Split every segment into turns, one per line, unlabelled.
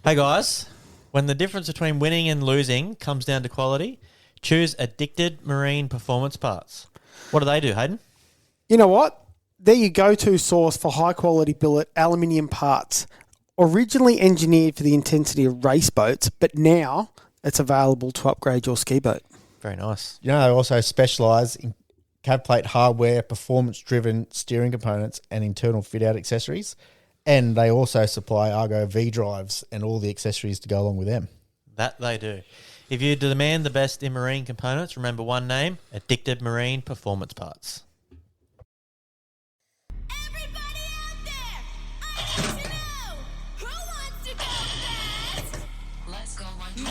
Hey guys, when the difference between winning and losing comes down to quality, choose Addicted Marine Performance Parts. What do they do, Hayden?
You know what? They're your go-to source for high-quality billet aluminium parts. Originally engineered for the intensity of race boats, but now it's available to upgrade your ski boat.
Very nice.
You know, they also specialise in cab plate hardware, performance-driven steering components and internal fit-out accessories. And they also supply Argo V drives and all the accessories to go along with them.
That they do. If you demand the best in marine components, remember one name, Addicted Marine Performance Parts.
Everybody out there, I need to know who wants to go fast? Let's go one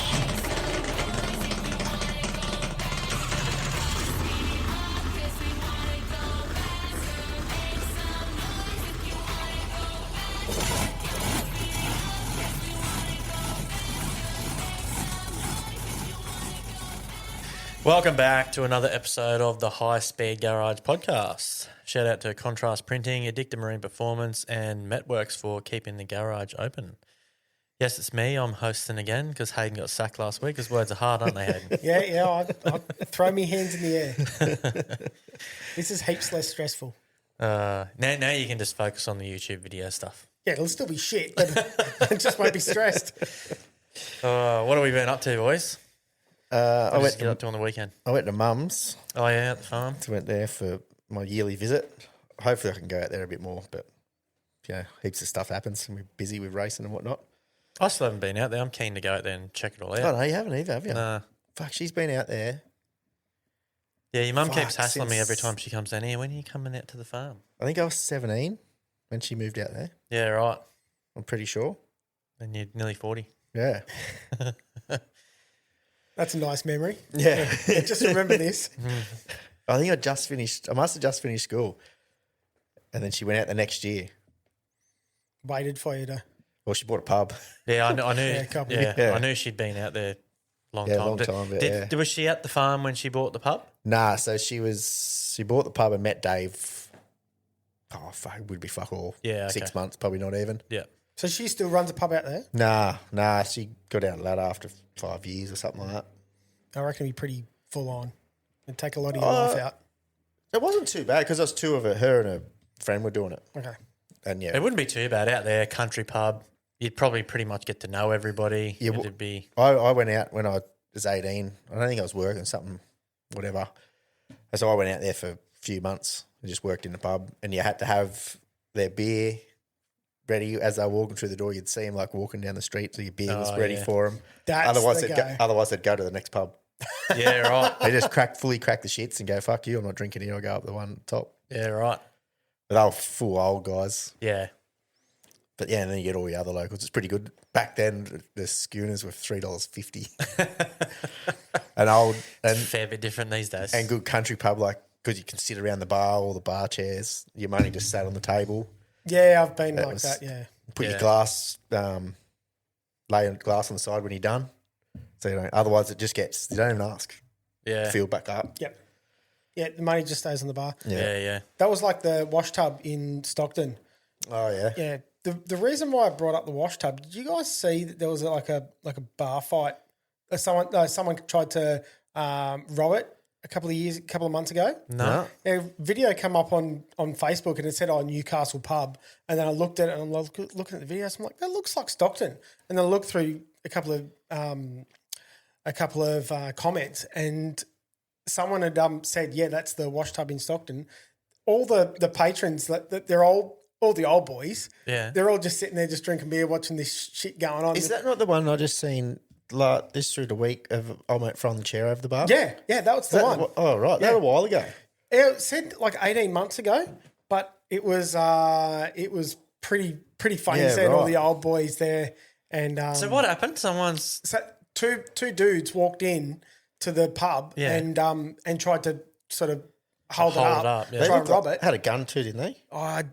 Welcome back to another episode of the High Speed Garage Podcast. Shout out to Contrast Printing, Addicted Marine Performance, and Metworks for keeping the garage open. Yes, it's me. I'm hosting again because Hayden got sacked last week. His words are hard, aren't they, Hayden?
Yeah, I throw me hands in the air. This is heaps less stressful.
Now you can just focus on the YouTube video stuff.
Yeah, it'll still be shit, but I just won't be stressed.
What have we been up to, boys?
I went
get up to on the weekend.
I went to Mum's.
Oh yeah, at the farm.
I went there for my yearly visit. Hopefully I can go out there a bit more, but heaps of stuff happens and we're busy with racing and whatnot.
I still haven't been out there. I'm keen to go out there and check it all out.
Oh no, you haven't either, have you?
Nah.
Fuck, she's been out there.
Yeah, your mum
Fuck,
keeps hassling me
since-
every time she comes down here. When are you coming out to the farm?
I think I was 17 when she moved out there.
Yeah, right.
I'm pretty sure.
And you're nearly 40.
Yeah.
That's a nice memory.
Yeah.
Just remember this.
I think I must have just finished school. And then she went out the next year.
Waited for you to.
Well, she bought a pub.
Yeah, I knew.
a couple.
Yeah.
I knew she'd been out there long
Yeah,
time.
long time, but
Was she at the farm when she bought the pub?
Nah, so she bought the pub and met Dave. Oh, fuck, it would be fuck all.
Yeah, okay.
6 months, probably not even.
Yeah.
So she still runs a pub out there?
Nah, she got out of that after 5 years or something like that.
I reckon it'd be pretty full on. It'd take a lot of your life out.
It wasn't too bad because there was two of her and a friend were doing it.
Okay.
And
It wouldn't be too bad out there, country pub. You'd probably pretty much get to know everybody.
Yeah,
It'd be
I went out when I was 18. I don't think I was working something, whatever. And so I went out there for a few months and just worked in the pub. And you had to have their beer ready as they were walking through the door. You'd see them like walking down the street, so your beer was ready for them.
That's
Otherwise, they'd go to the next pub.
yeah, right.
They just fully crack the shits and go, fuck you, I'm not drinking here. I'll go up the one top.
Yeah, right.
But they were full old guys.
Yeah.
But yeah, and then you get all the other locals. It's pretty good. Back then, the schooners were $3.50. and
Fair bit different these days.
and good country pub, like, because you can sit around the bar, all the bar chairs. Your money just sat on the table.
Yeah, I've been
That
like
was-
that, yeah.
Put
Yeah.
your glass, lay a glass on the side when you're done. So you don't, otherwise it just gets, you don't even ask.
yeah.
Fill back up.
Yep. Yeah, the money just stays in the bar.
Yeah.
That was like the wash tub in Stockton.
Oh, yeah.
Yeah. The reason why I brought up the wash tub, did you guys see that there was like a bar fight? Someone tried to rob it a couple of months ago.
No.
A video came up on Facebook and it said, Newcastle pub. And then I looked at it and I'm looking at the videos. I'm like, that looks like Stockton. And then I looked through a couple of comments and someone had said, yeah, that's the wash tub in Stockton. All the patrons, they're all the old boys.
Yeah.
They're all just sitting there just drinking beer, watching this shit going on.
Is that not the one I just seen like this through the week of I went from the chair over the bar?
Yeah, that was the one.
Oh, right. That was a while ago.
It said like 18 months ago, but it was pretty funny.
Yeah,
Seeing all
right.
the old boys there, and
So what happened? Someone's
so two dudes walked in to the pub and tried to sort of hold it up,
yeah.
try and rob it.
Had a gun too, didn't they?
I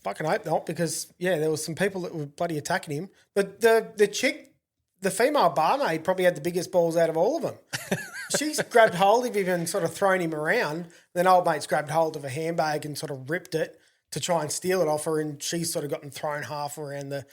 fucking hope not, because there was some people that were bloody attacking him. But the chick, the female barmaid, probably had the biggest balls out of all of them. She's grabbed hold of him and sort of thrown him around. Then old mate's grabbed hold of a handbag and sort of ripped it, to try and steal it off her, and she's sort of gotten thrown half around the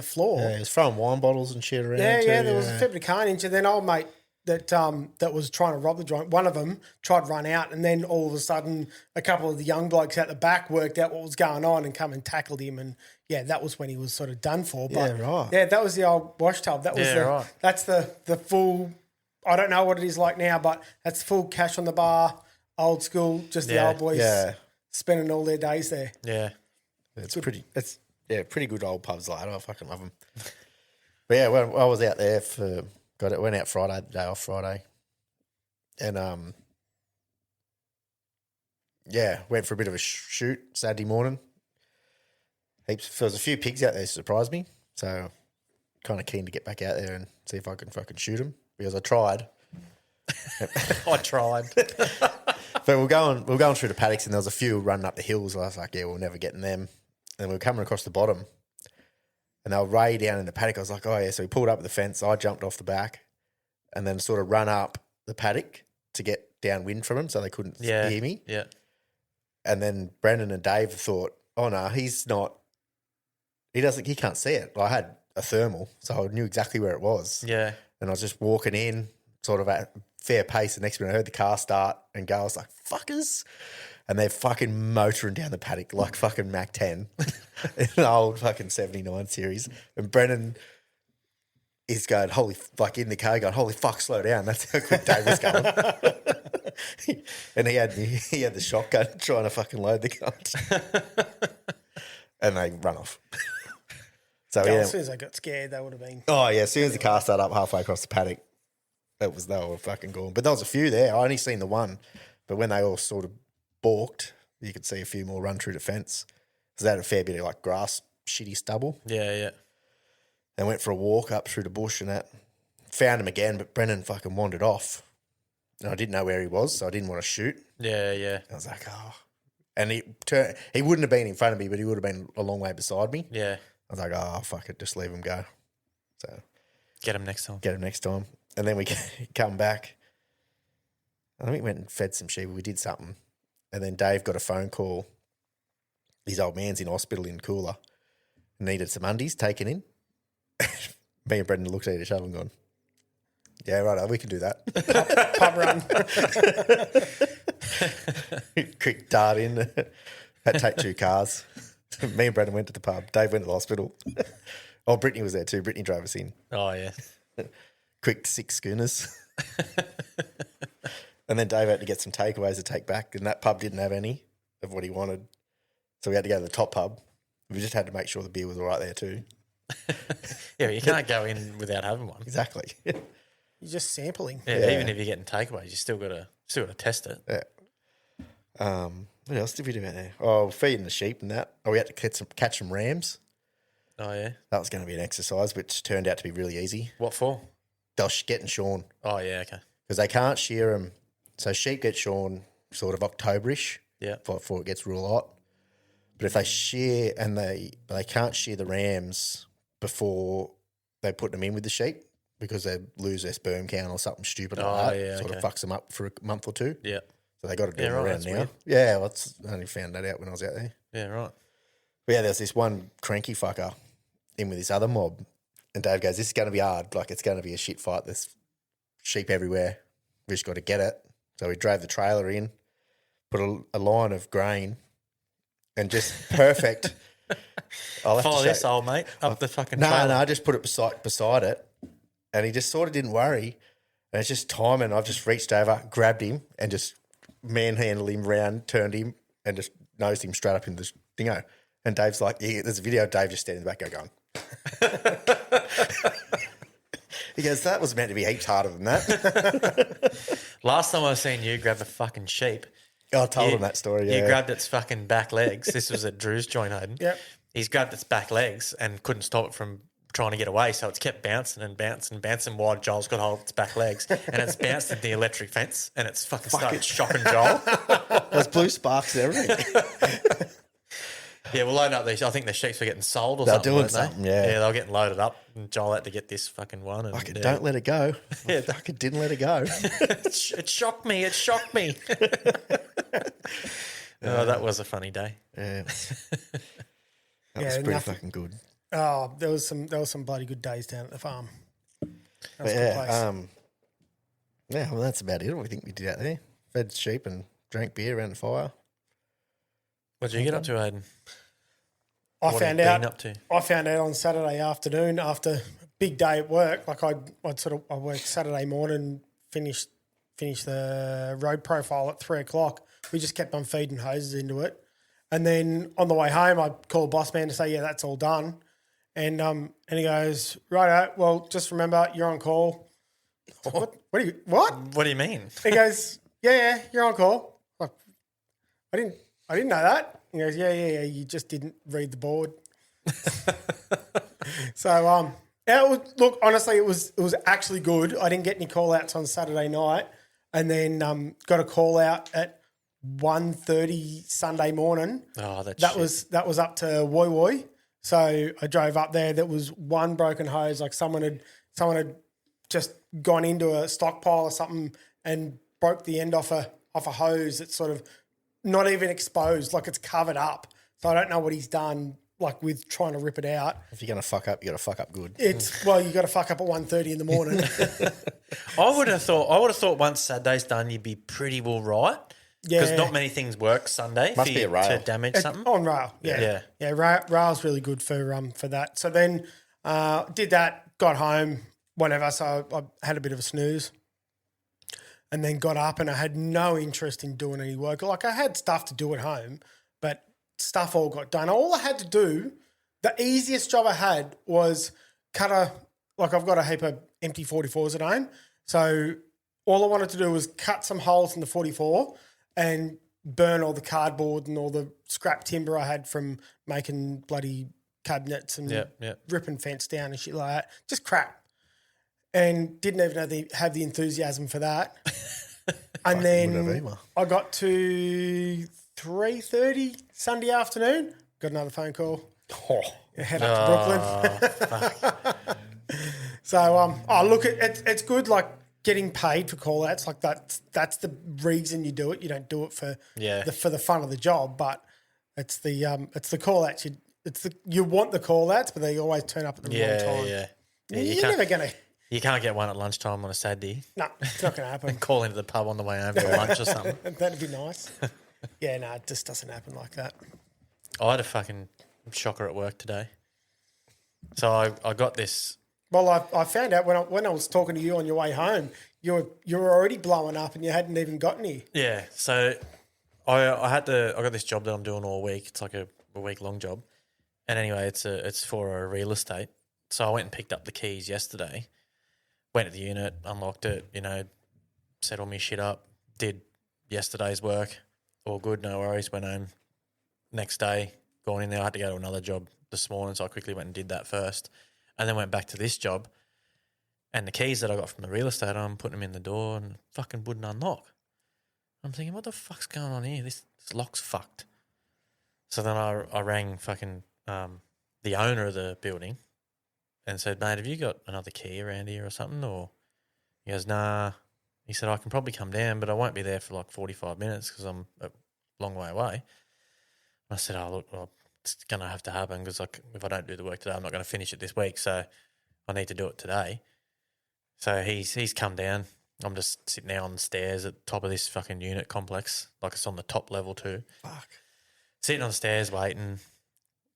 floor.
Yeah, he was throwing wine bottles and shit around.
Yeah,
too,
there was a fair bit of carnage, and then old mate that was trying to rob the joint. One of them tried to run out, and then all of a sudden, a couple of the young blokes out the back worked out what was going on and come and tackled him, and that was when he was sort of done for. But
Yeah, right.
Yeah, that was the old wash tub. That was
right.
That's the full. I don't know what it is like now, but that's full cash on the bar, old school, just the old boys spending all their days there.
Yeah.
It's pretty good old pubs like that. I fucking love them. But yeah, when I was out there went out Friday, the day off Friday, and went for a bit of a shoot Saturday morning. There was a few pigs out there, surprised me. So kind of keen to get back out there and see if I can fucking shoot them, because I tried.
I tried.
But we're going through the paddocks, and there was a few running up the hills. I was like, we're never getting them. And we were coming across the bottom, and they were way down in the paddock. I was like, so we pulled up at the fence. I jumped off the back, and then sort of run up the paddock to get downwind from them, so they couldn't hear me.
Yeah.
And then Brendan and Dave thought, oh no, he's not. He can't see it. I had a thermal, so I knew exactly where it was.
Yeah.
And I was just walking in, sort of at fair pace. The next minute I heard the car start and go. I was like, fuckers. And they're fucking motoring down the paddock like fucking Mac 10 in an old fucking 79 series. And Brennan is going, in the car going, holy fuck, slow down. That's how quick Dave was going. And he had the shotgun trying to fucking load the gun. And they run off. So
As soon as I got scared, they would have been.
Oh yeah, as soon as the car started up halfway across the paddock, they were fucking gone. But there was a few there. I only seen the one, but when they all sort of balked, you could see a few more run through the fence. Because they had a fair bit of like grass, shitty stubble.
Yeah.
And went for a walk up through the bush and that. Found him again, but Brennan fucking wandered off. And I didn't know where he was, so I didn't want to shoot.
Yeah.
I was like, And he wouldn't have been in front of me, but he would have been a long way beside me.
Yeah.
I was like, fuck it, just leave him go. So
Get him next time.
And then we come back. I think we went and fed some sheep. We did something. And then Dave got a phone call. His old man's in hospital in Cooler. Needed some undies taken in. Me and Brendan looked at each other and gone, yeah, right, we can do that.
Pub run.
Quick dart in. Had to take 2 cars. Me and Brendan went to the pub. Dave went to the hospital. Oh, Brittany was there too. Brittany drove us in.
Oh, yeah.
Quick 6 schooners. And then Dave had to get some takeaways to take back, and that pub didn't have any of what he wanted. So we had to go to the top pub. We just had to make sure the beer was all right there too.
Yeah, you can't go in without having one.
Exactly.
You're just sampling.
Yeah, even if you're getting takeaways, you still got to test it.
Yeah. What else did we do out there? Oh, feeding the sheep and that. Oh, we had to catch some rams.
Oh, yeah.
That was going to be an exercise, which turned out to be really easy.
What for?
They were getting shorn
Oh, yeah, okay.
because they can't shear them. So sheep get shorn sort of Octoberish
Yeah.
before it gets real hot. But if they shear and they can't shear the rams before they put them in with the sheep because they lose their sperm count or something stupid like that.
yeah,
Sort
okay.
of fucks them up for a month or two.
Yeah.
So they got to do
Yeah,
it
right,
around
that's
now.
weird.
Yeah, well, I only found that out when I was out there.
Yeah, right.
But yeah, there's this one cranky fucker in with this other mob. And Dave goes, this is going to be hard. Like, it's going to be a shit fight. There's sheep everywhere. We just got to get it. So we drove the trailer in, put a line of grain, and just perfect. I'll have to
Follow
show-
this, old mate, up the fucking
No,
trailer.
I just put it beside it. And he just sort of didn't worry. And it's just timing. I've just reached over, grabbed him, and just manhandled him round, turned him, and just nosed him straight up in the dingo. And Dave's like, there's a video of Dave just standing in the back going. He goes, that was meant to be heaps harder than that.
Last time I seen you grab a fucking sheep,
I told him that story, yeah.
you grabbed its fucking back legs. This was at Drew's joint, Hayden.
Yep.
He's grabbed its back legs and couldn't stop it from trying to get away, so it's kept bouncing and bouncing and bouncing while Joel's got hold of its back legs, and it's bounced into the electric fence, and it's fucking started shocking Joel.
There's blue sparks and everything.
Yeah, we'll load up these. I think the sheep were getting sold or
They're
something.
doing
weren't they?
something, yeah.
Yeah, they were getting loaded up, and Joel had to get this fucking one. And,
Fucking
yeah.
don't let it go. I fucking didn't let it go.
It shocked me. It shocked me. Oh, that was a funny day.
Yeah. That
Yeah,
was pretty
nothing-
fucking good.
Oh, there was some bloody good days down at the farm. That
But
was a good place.
yeah, well, that's about it. I think we did out there. Fed sheep and drank beer around the fire.
What did you get up to, Aiden?
I
What have
found
you
out.
been up to?
I found out on Saturday afternoon after a big day at work. Like I worked Saturday morning, finished the road profile at 3:00. We just kept on feeding hoses into it, and then on the way home, I called boss man to say, yeah, that's all done, and he goes, righto, well, just remember you're on call. What? What?
What do you mean?
He goes, yeah, you're on call. Like, I didn't know that. He goes, yeah, you just didn't read the board. So, look, honestly, it was actually good. I didn't get any call outs on Saturday night, and then got a call out at 1:30 Sunday morning.
Oh, that
was up to Woi Woi. So I drove up there. There was one broken hose. Like someone had just gone into a stockpile or something and broke the end off a hose. It's sort of not even exposed, like it's covered up. So I don't know what he's done, like with trying to rip it out.
If you're going to fuck up, you got to fuck up good.
It's well, you got to fuck up at 1:30 in the morning.
I would have thought once Saturday's done, you'd be pretty well right. Because
Yeah.
not many things work Sunday
Must
for
be
you
a rail.
to damage something.
On rail, yeah. Rail's really good for that. So then did that, got home, whatever. So I had a bit of a snooze, and then got up, and I had no interest in doing any work. Like I had stuff to do at home, but stuff all got done. All I had to do, the easiest job I had was like I've got a heap of empty 44s at home, so all I wanted to do was cut some holes in the 44 and burn all the cardboard and all the scrap timber I had from making bloody cabinets and
Yep.
ripping fence down and shit like that. Just crap. And didn't even have the enthusiasm for that. And then
whatever.
I got to 3:30 Sunday afternoon, got another phone call.
Oh,
Head up to Brooklyn. So, look, it's good, like, getting paid for call outs. Like, that's the reason you do it. You don't do it for the fun of the job, but it's the call outs. You want the call outs, but they always turn up at the wrong time.
Yeah.
You're never going to.
You can't get one at lunchtime on a Saturday.
No, it's not going to happen.
Call into the pub on the way home for lunch or something.
That'd be nice. Yeah, no, it just doesn't happen like that.
I had a fucking shocker at work today. So I got this.
Well, I found out when I was talking to you on your way home, you were already blowing up and you hadn't even gotten here.
Yeah. So I got this job that I'm doing all week. It's like a week long job. And anyway, it's for a real estate. So I went and picked up the keys yesterday. Went to the unit, unlocked it, set all my shit up, did yesterday's work, all good, no worries, went home. Next day, gone in there, I had to go to another job this morning, so I quickly went and did that first, and then went back to this job, and the keys that I got from the real estate, I'm putting them in the door and fucking wouldn't unlock. I'm thinking, what the fuck's going on here? This lock's fucked. So then I rang fucking the owner of the building and said, mate, have you got another key around here or something? Or he goes, nah. He said, I can probably come down, but I won't be there for like 45 minutes because I'm a long way away. I said, oh, look, well, it's going to have to happen because like, if I don't do the work today, I'm not going to finish it this week. So I need to do it today. So he's come down. I'm just sitting there on the stairs at the top of this fucking unit complex. Like it's on the top level too.
fuck.
Sitting on the stairs waiting,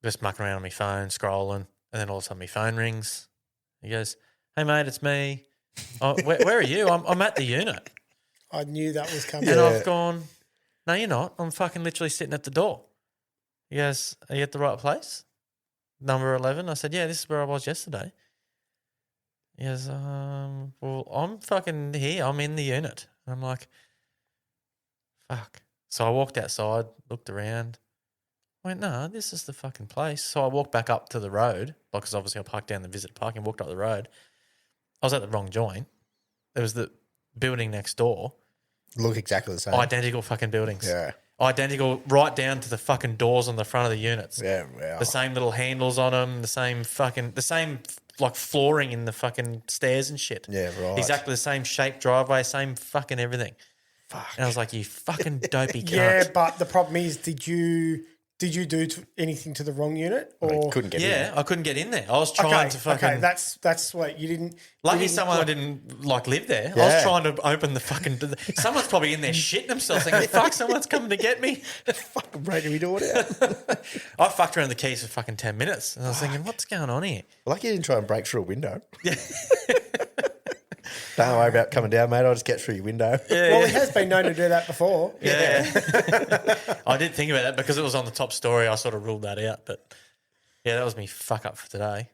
just mucking around on my phone, scrolling. And then all of a sudden my phone rings. He goes, hey, mate, it's me. Oh, where are you? I'm at the unit.
I knew that was coming.
And I've gone, no, you're not. I'm fucking literally sitting at the door. He goes, are you at the right place? Number 11. I said, yeah, this is where I was yesterday. He goes, well, I'm fucking here. I'm in the unit. And I'm like, fuck. So I walked outside, looked around. I went, no, this is the fucking place. So I walked back up to the road because obviously I parked down the visit parking, walked up the road. I was at the wrong joint. There was the building next door.
Look exactly the same.
Identical fucking buildings.
Yeah.
Identical right down to the fucking doors on the front of the units.
Yeah. Wow.
The same little handles on them, the same like flooring in the fucking stairs and shit.
Yeah, right.
Exactly the same shape driveway, same fucking everything.
Fuck.
And I was like, you fucking dopey cunt.
Yeah, but the problem is, did you do anything to the wrong unit? Or
Couldn't get in.
Yeah, I couldn't get in there. I was trying to fucking.
Okay, that's what you didn't.
Lucky
you didn't,
someone
like-
didn't live there. I
Yeah.
was trying to open the fucking. Someone's probably in there shitting themselves, thinking, "Fuck, someone's coming to get me."
Fucking breaking my door down.
I fucked around the keys for fucking 10 minutes, and I was thinking, "What's going on here?"
Lucky you didn't try and break through a window. Don't worry about coming down, mate. I'll just get through your window.
Well, he has been known to do that before.
Yeah, I did think about that because it was on the top story. I sort of ruled that out, but yeah, that was me fuck up for today.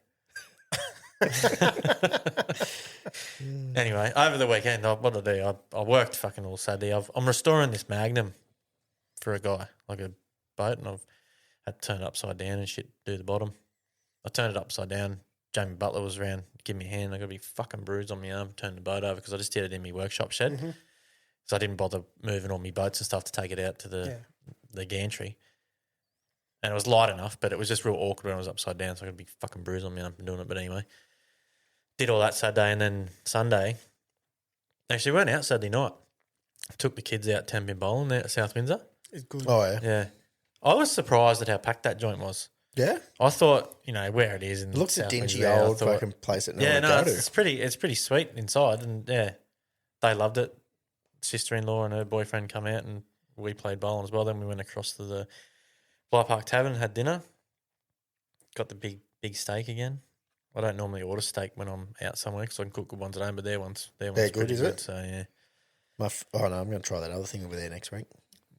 Anyway, over the weekend, what did I do? I worked fucking all Saturday. I'm restoring this Magnum for a guy, like a boat, and I've had to turn it upside down and shit, do the bottom. I turned it upside down. Jamie Butler was around, give me a hand. I got a big fucking bruise on my arm, turned the boat over because I just did it in my workshop shed. So I didn't bother moving all my boats and stuff to take it out to the gantry. And it was light enough, but it was just real awkward when I was upside down, so I got a big fucking bruise on my arm from doing it. But anyway, did all that Saturday, and then Sunday, actually went out Saturday night. Took the kids out 10-pin bowling there at South Windsor.
It's good.
Oh, yeah.
Yeah. I was surprised at how packed that joint was.
Yeah?
I thought, where it is in
It looks a
South
dingy
Windsor, I
old
thought-
fucking place that no
yeah,
one
no,
would go
it's
to.
pretty sweet inside, and yeah, they loved it. Sister-in-law and her boyfriend come out, and we played bowling as well. Then we went across to the Bly Park Tavern and had dinner. Got the big steak again. I don't normally order steak when I'm out somewhere because I can cook good ones at home, but their ones
They're good,
pretty
is
good.
it?
So yeah,
Oh, no, I'm going to try that other thing over there next week.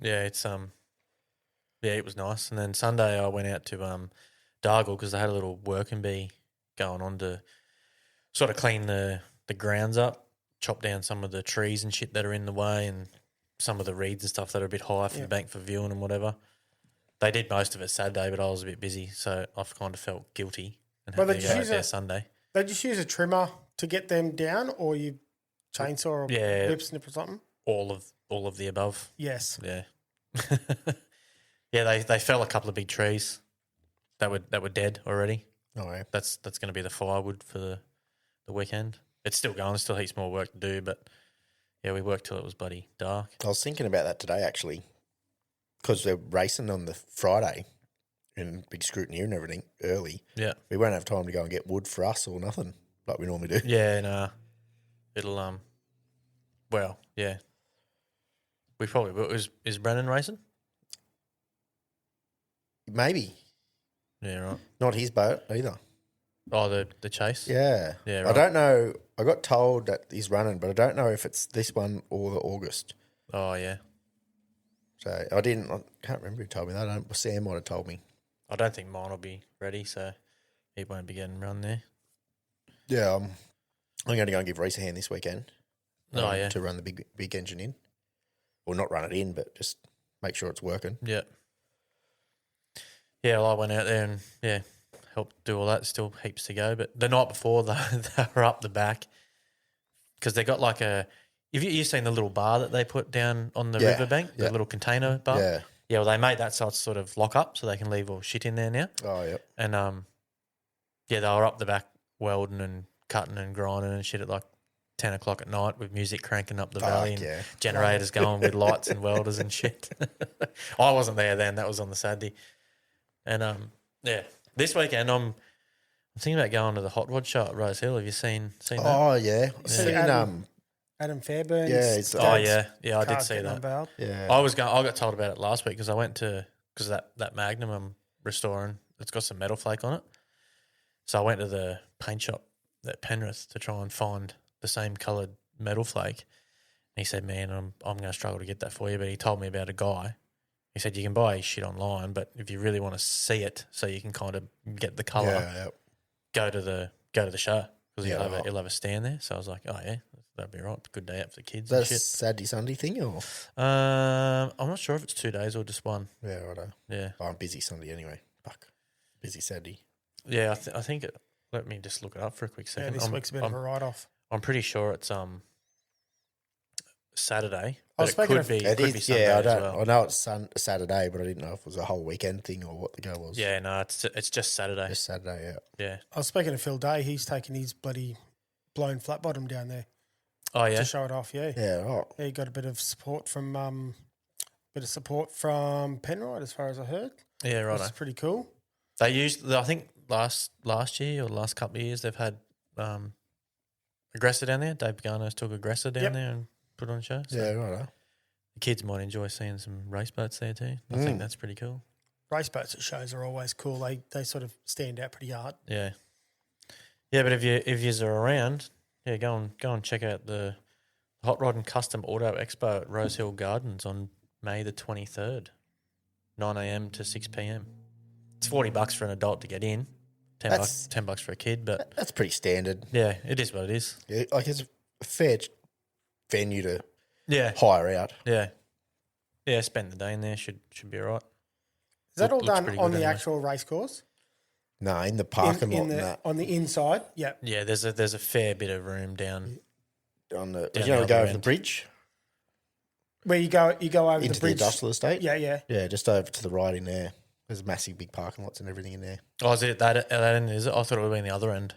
yeah, it's yeah, it was nice. And then Sunday I went out to Dargle because they had a little working bee going on to sort of clean the grounds up, chop down some of the trees and shit that are in the way, and some of the reeds and stuff that are a bit high for the bank for viewing and whatever. They did most of it Saturday, but I was a bit busy, so I've kind of felt guilty and
Well,
had to
they
go out
use
there
a-
Sunday.
They just use a trimmer to get them down, or you chainsaw or
Yeah.
whip snip or something.
All of the above.
Yes.
Yeah. Yeah, they fell a couple of big trees that were dead already.
Oh, yeah.
That's going to be the firewood for the weekend. It's still going, still heaps more work to do, but yeah, we worked till it was bloody dark.
I was thinking about that today, actually, because they're racing on the Friday and big scrutineer and everything early.
Yeah.
We won't have time to go and get wood for us or nothing like we normally do.
Yeah, nah. It'll well, yeah. We probably will. Is Brennan racing?
Maybe.
Yeah, right.
Not his boat either.
Oh, the chase?
Yeah.
Yeah,
I
right.
don't know. I got told that he's running, but I don't know if it's this one or the August.
Oh, yeah.
So I can't remember who told me that. Sam might have told me.
I don't think mine will be ready, so he won't be getting run there.
Yeah, I'm going to go and give Reese a hand this weekend.
Oh, yeah.
To run the big engine in. Or not run it in, but just make sure it's working.
Yeah. Yeah, well, I went out there and, yeah, helped do all that. Still heaps to go. But the night before, they were up the back because they got like have you seen the little bar that they put down on the
Yeah,
riverbank, the
yeah.
little container bar?
Yeah.
Yeah, well, they made that so it's sort of lock up so they can leave all shit in there now.
Oh, yep.
And, yeah, they were up the back welding and cutting and grinding and shit at like 10 o'clock at night with music cranking up the valley and
yeah.
generators going with lights and welders and shit. I wasn't there then. That was on the Saturday. And, yeah, this weekend I'm thinking about going to the hot rod show at Rose Hill. Have you seen that?
Oh, yeah. I've
See
seen,
Adam Fairbairn's.
Yeah, it's-
Oh,
dad's
yeah, I
car
did see
getting
that.
unveiled.
yeah.
I got told about it last week because I went because that Magnum I'm restoring, it's got some metal flake on it. So I went to the paint shop at Penrith to try and find the same coloured metal flake. And he said, "Man, I'm going to struggle to get that for you." But he told me about a guy. He said you can buy his shit online, but if you really want to see it, so you can kind of get the colour,
Yeah,
go to the show because
Yeah,
he'll have a stand there. So I was like, "Oh yeah, that'd be right. Good day out for the kids
That's
and shit."
Saturday, Sunday thing, or?
I'm not sure if it's 2 days or just one.
Yeah, righto.
Yeah.
Oh, I'm busy Sunday anyway. Fuck. Busy Saturday.
Yeah, I think it. Let me just look it up for a quick
Yeah,
second.
this week's a bit of a write-off.
I'm pretty sure it's Saturday,
I
but
was
it
speaking
could
of-
be
It
could be
is,
Sunday
yeah, I
as
don't.
well.
I know it's Saturday, but I didn't know if it was a whole weekend thing or what the go was.
Yeah, no, it's just Saturday.
Just Saturday, yeah.
Yeah.
I was speaking to Phil Day. He's taking his bloody blown flat bottom down there.
Oh, yeah?
to show it off. Yeah,
Yeah, right.
yeah. You got a bit of support from Penrite, as far as I heard.
Yeah, right.
That's pretty cool.
They used, I think last year or the last couple of years, they've had Aggressor down there. Dave Garner's took Aggressor down
Yep.
there and put on a show. So
Yeah, right.
the kids might enjoy seeing some race boats there too. I think that's pretty cool.
Race boats at shows are always cool. They sort of stand out pretty hard.
Yeah. Yeah, but if you're around, yeah, go and check out the Hot Rod and Custom Auto Expo at Rose Hill Gardens on May the 23rd, 9 a.m. to 6 p.m. It's $40 for an adult to get in, $10 for a kid, but
That's pretty standard.
yeah, it is what it is.
Yeah, like it's a fair venue to
Yeah,
hire out.
yeah, yeah. Spend the day in there should be all right.
Is that all
Looks
done
pretty
on
good
the
anyway.
actual race course?
No, in the parking lot and that.
On the inside? Yeah.
Yeah, there's a fair bit of room down.
On the,
Down
you know,
the
go
other
over the
end.
bridge
Where you go over
into
the
the
bridge.
industrial estate.
Yeah, yeah.
Yeah, just over to the right in there. There's massive big parking lots and everything in there.
Oh, is it at that end? Is it? I thought it would be in the other end,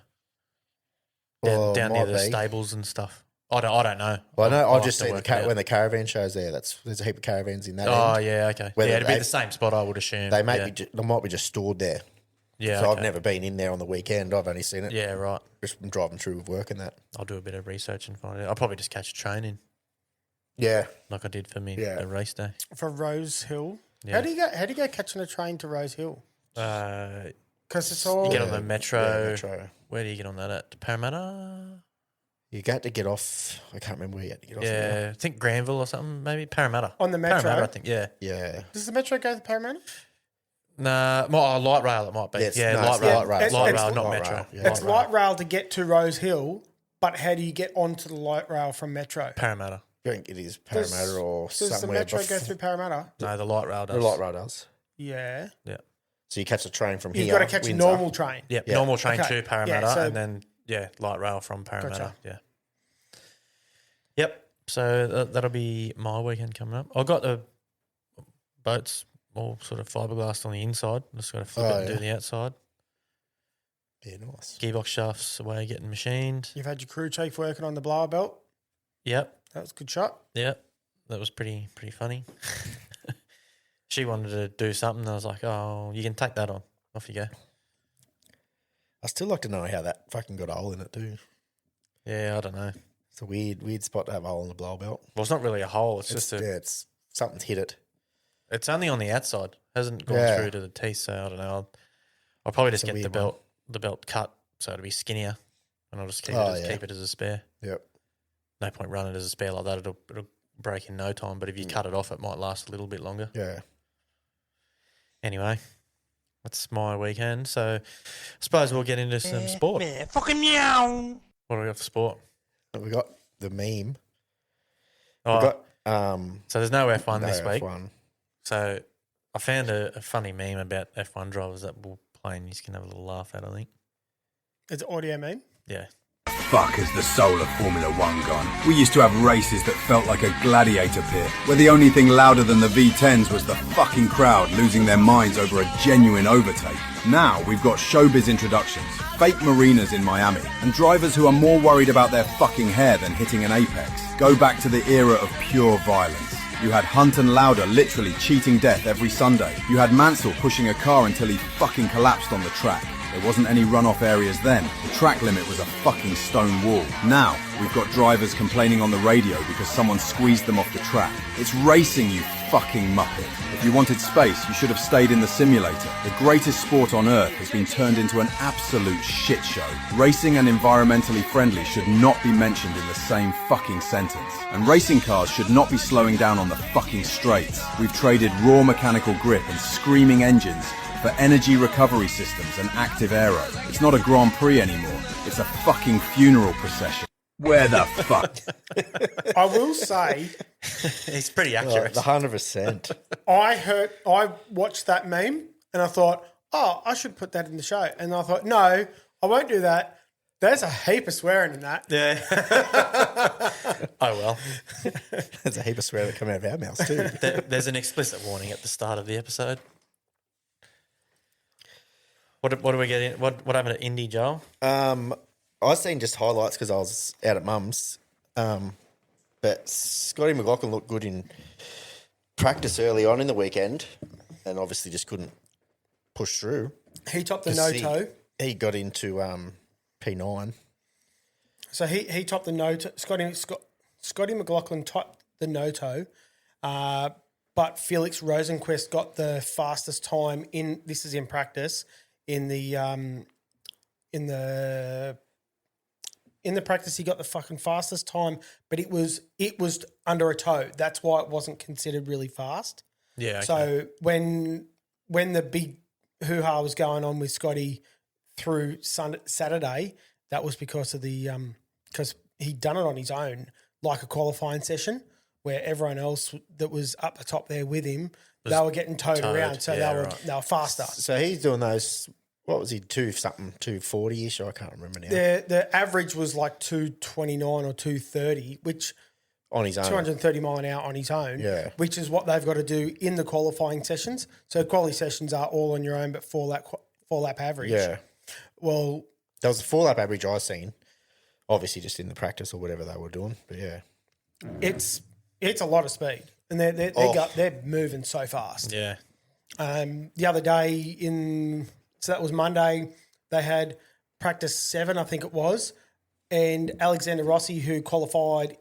Well,
down near
might
the
be.
stables and stuff. I don't know.
Well, I know.
I'll
I've just
have to
seen
work it out.
when the caravan show's there. There's a heap of caravans in that
Oh
end.
yeah, okay.
Whether
Yeah, it'd be
they-
the same spot, I would assume.
They
yeah.
they might be just stored there.
Yeah,
So
okay.
I've never been in there on the weekend. I've only seen it.
Yeah, right.
Just been driving through with work and that.
I'll do a bit of research and find it. I'll probably just catch a train in,
Yeah.
like I did for me
Yeah.
the race day.
For Rose Hill.
Yeah.
How do you go catching a train to Rose Hill?
Uh,
Because it's all
you get on the metro.
Yeah, metro.
Where do you get on that at? Parramatta?
You got to get off. I can't remember where you had to get off. now.
Yeah, I think Granville or something. Maybe Parramatta.
on the metro.
Parramatta, I think. Yeah.
Yeah.
Does the metro go to Parramatta?
Nah, light rail. It might be.
Yes,
yeah,
no,
light
it's
rail.
light rail.
It's-
Light
it's
rail, not
light
metro.
rail, yeah.
It's light rail to get to Rose Hill, but how do you get onto the light rail from metro?
Parramatta.
I think it is Parramatta or
Does the
somewhere.
metro go
before-
through Parramatta?
No, the light rail does.
The light rail does.
Yeah.
Yeah.
So you catch the train from here.
You've got to catch
Windsor.
a normal train.
Yeah,
Yeah.
normal train
Okay.
to Parramatta,
Yeah, so-
and then light rail from Parramatta.
Gotcha.
Yeah. Yep. So that'll be my weekend coming up. I got the boats all sort of fiberglass on the inside. Just got to flip it and do the outside.
Yeah, nice.
Gearbox shafts away, getting machined.
You've had your crew chief working on the blower belt.
Yep.
That was a good shot.
Yep. That was pretty funny. She wanted to do something. And I was like, "Oh, you can take that on. Off you go."
I still like to know how that fucking got a hole in it too.
Yeah, I don't know.
It's a weird spot to have a hole in the blower belt.
Well, it's not really a hole. It's just
it's something's hit it.
It's only on the outside. Hasn't gone
Yeah.
through to the teeth. So I don't know. I'll probably just
It's a
get the
weird
belt cut so it'll be skinnier, and I'll just keep
Oh,
it
yeah.
keep it as a spare.
Yep.
No point running it as a spare like that. It'll break in no time. But if you cut it off, it might last a little bit longer.
Yeah.
Anyway, that's my weekend. So I suppose we'll get into some sport.
Fucking meow.
What do we got for sport?
We got the meme.
Oh,
We got
so there's no F1
no
this week.
F1.
So I found a funny meme about F1 drivers that will play, and you can have a little laugh at, I think.
It's audio meme.
Yeah.
Fuck has the soul of Formula One gone. We used to have races that felt like a gladiator pit, where the only thing louder than the V10s was the fucking crowd losing their minds over a genuine overtake. Now we've got showbiz introductions, fake marinas in Miami, and drivers who are more worried about their fucking hair than hitting an apex. Go back to the era of pure violence. You had Hunt and Lauder literally cheating death every Sunday. You had Mansell pushing a car until he fucking collapsed on the track. There wasn't any runoff areas then. The track limit was a fucking stone wall. Now, we've got drivers complaining on the radio because someone squeezed them off the track. It's racing, you fucking muppet. If you wanted space, you should have stayed in the simulator. The greatest sport on earth has been turned into an absolute shit show. Racing and environmentally friendly should not be mentioned in the same fucking sentence. And racing cars should not be slowing down on the fucking straights. We've traded raw mechanical grip and screaming engines for energy recovery systems and active aero. It's not a Grand Prix anymore. It's a fucking funeral procession. Where the fuck?
I will say,
He's pretty
Oh,
accurate.
the 100%.
I watched that meme and I thought, oh, I should put that in the show. And I thought, no, I won't do that. There's a heap of swearing in that.
Yeah. Oh, well.
There's a heap of swear that come out of our mouths too.
There's an explicit warning at the start of the episode. What do we get in? What happened at Indy, Joel?
I seen just highlights because I was out at mum's. But Scotty McLaughlin looked good in practice early on in the weekend, and obviously just couldn't push through.
He topped the
'Cause
no-toe.
He got into P9.
So he topped the no-toe. Scotty McLaughlin topped the no-toe, but Felix Rosenquist got the fastest time in. This is in practice in the practice. He got the fucking fastest time, but it was under a toe. That's why it wasn't considered really fast.
Yeah. Okay.
So when the big hoo-ha was going on with Scotty through Saturday, that was because of because he'd done it on his own, like a qualifying session where everyone else that was up the top there with him, they were getting towed around, so
yeah,
they were faster.
So he's doing those. What was he? 240-ish? I can't remember now.
The average was like 229 or 230, which
On his own.
230 mile an hour on his own,
Yeah.
which is what they've got to do in the qualifying sessions. So quality sessions are all on your own, but four lap average.
Yeah.
Well,
That was the 4-lap average I seen. Obviously, just in the practice or whatever they were doing. But yeah.
it's a lot of speed, and they're moving so fast.
Yeah.
The other day so that was Monday, they had practice 7, I think it was, and Alexander Rossi, who qualified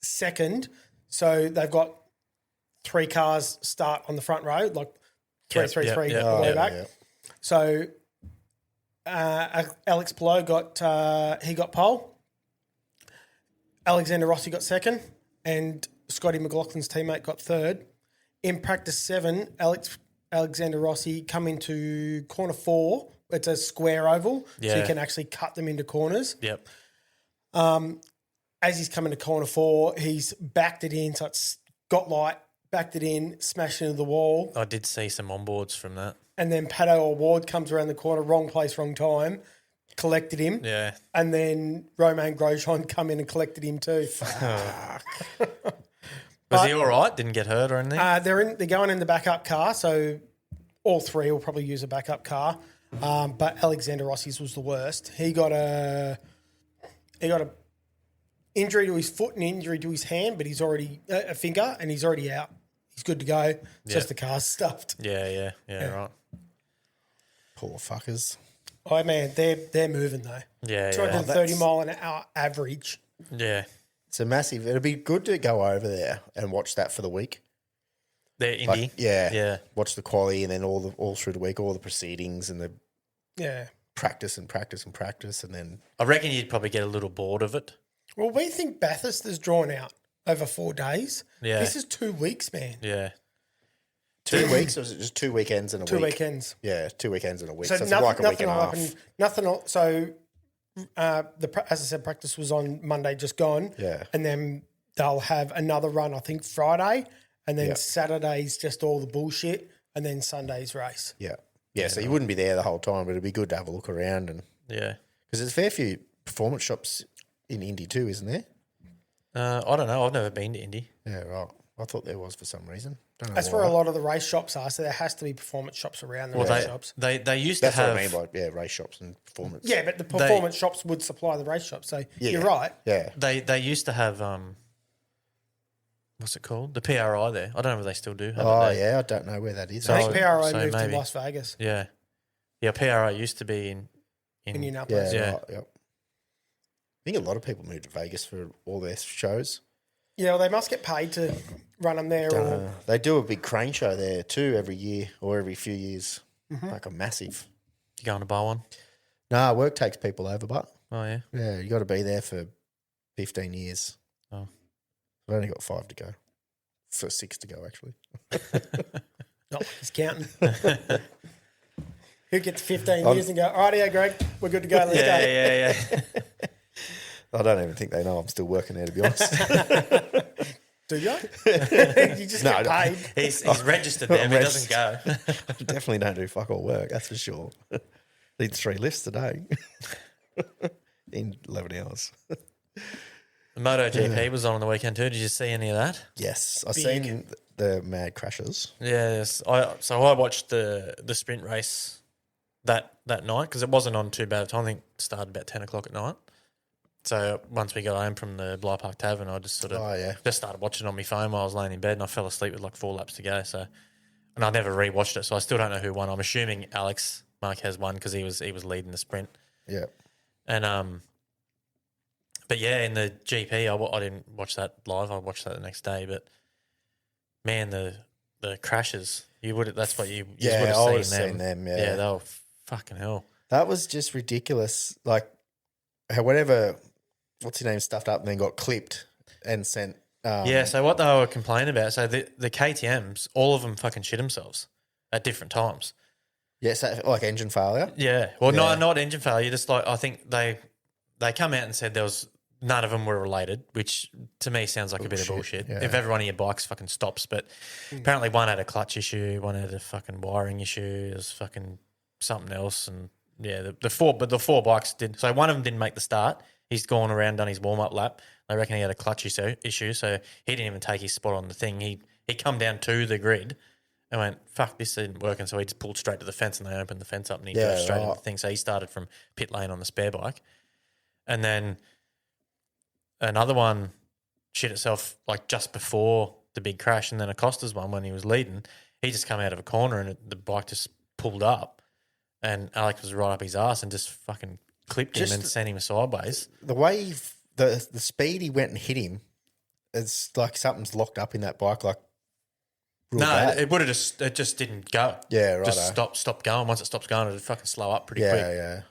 second. So they've got 3 cars start on the front row, like 3,
Yep,
3,
yep,
3
yep.
all the way
Yeah,
back.
yeah.
So Alex Pillow got pole. Alexander Rossi got second, and Scotty McLaughlin's teammate got third. In practice 7, Alexander Rossi come into corner 4. It's a square oval, so
Yeah.
you can actually cut them into corners.
Yep.
As he's coming to corner 4, he's backed it in, so it's got light, backed it in, smashed into the wall.
I did see some onboards from that.
And then Pato Award comes around the corner, wrong place, wrong time, collected him.
Yeah.
And then Romain Grosjean come in and collected him too.
Was he all right? Didn't get hurt or anything?
They're going in the backup car, so all 3 will probably use a backup car. But Alexander Rossi's was the worst. He got a injury to his foot and injury to his hand, but he's already a finger, and he's already out. He's good to go. It's just the car's stuffed.
yeah, right.
Poor fuckers.
Oh man, they're moving though.
Yeah,
230 mile an hour average.
yeah.
It's a massive. It'd be good to go over there and watch that for the week.
They're indie.
Like, yeah.
Yeah.
Watch the quali and then all through the week, all the proceedings and the
Yeah.
practice and then
I reckon you'd probably get a little bored of it.
Well, we think Bathurst is drawn out over 4 days.
Yeah.
This is 2 weeks, man.
Yeah.
2 weeks, or was it just 2 weekends and a
2
week?
weekends.
Yeah, 2 weekends and a week.
So
So, it's
nothing,
like a week
nothing
and a
will
half.
happen. Nothing. So as I said, practice was on Monday, just gone.
Yeah.
And then they'll have another run, I think, Friday, and then
Yeah.
Saturday's just all the bullshit, and then Sunday's race.
Yeah. Yeah, so you wouldn't be there the whole time, but it'd be good to have a look around. And
Yeah.
because there's a fair few performance shops in Indy too, isn't there?
I don't know. I've never been to Indy.
Yeah, right. I thought there was for some reason. Don't know
That's
why.
where a lot of the race shops are, so there has to be performance shops around the
Well,
race shops.
they used
That's
to have.
what I mean by race shops and performance.
Yeah, but the performance shops would supply the race shops, so
Yeah.
you're right.
Yeah.
They used to have what's it called? The PRI there. I don't know if they still do. Have
Oh,
it there.
yeah. I don't know where that is.
I think PRO
so
moved
maybe.
to Las Vegas,
Yeah. Yeah, PRI used to be in
Indianapolis.
Yeah,
Yeah.
right, yep. I think a lot of people move to Vegas for all their shows.
Yeah, well, they must get paid to run them there. Or
They do a big crane show there too every year or every few years,
Mm-hmm.
like a massive.
You going to buy one?
Nah, work takes people over, but
Oh yeah.
yeah, you got to be there for 15 years.
Oh.
I've only got 5 to go. For 6 to go, actually.
not like he's counting. Who gets 15 years and go, all right, yeah, Greg, we're good to go. Let's go.
Yeah.
I don't even think they know I'm still working there, to be honest.
Do you? You just
No,
get
no.
paid.
He's registered there, but he
I'm
doesn't go.
I definitely don't do fuck all work, that's for sure. Need 3 lifts today in 11 hours.
The MotoGP was on the weekend too. Did you see any of that?
Yes, I've seen the mad crashes.
Yes. I watched the sprint race that night because it wasn't on too bad a time. I think it started about 10 o'clock at night. So once we got home from the Bly Park Tavern, I just sort of just started watching it on my phone while I was laying in bed, and I fell asleep with like 4 laps to go. So, and I never rewatched it, so I still don't know who won. I'm assuming Alex Marquez won because he was leading the sprint.
Yeah.
And but yeah, in the GP, I didn't watch that live. I watched that the next day. But man, the crashes, that's what you would
I
have
would
seen
have seen them. Yeah,
they were fucking hell.
that was just ridiculous. Like, whatever, what's his name, stuffed up and then got clipped and sent.
Yeah, so what they were complaining about, so the KTMs, all of them fucking shit themselves at different times.
Yeah, so like engine failure.
Yeah, well,
Yeah.
not engine failure. Just like I think they come out and said none of them were related, which to me sounds like a bit of bullshit.
yeah.
If every one of your bikes fucking stops, but apparently one had a clutch issue, one had a fucking wiring issue, there's fucking something else, and yeah, the four bikes did. So one of them didn't make the start. He's gone around, done his warm up lap. They reckon he had a clutch issue, so he didn't even take his spot on the thing. He come down to the grid and went, fuck, this isn't working. So he just pulled straight to the fence, and they opened the fence up, and he drove straight into the thing. So he started from pit lane on the spare bike. And then another one shit itself like just before the big crash, and then Acosta's one when he was leading, he just come out of a corner and the bike just pulled up, and Alex was right up his ass and just fucking clipped him and sent him sideways.
The way the speed he went and hit him, it's like something's locked up in that bike. Like, real bad.
It would have it just didn't go.
Yeah, right.
Just stop going. Once it stops going, it'd fucking slow up pretty
Yeah,
quick.
yeah.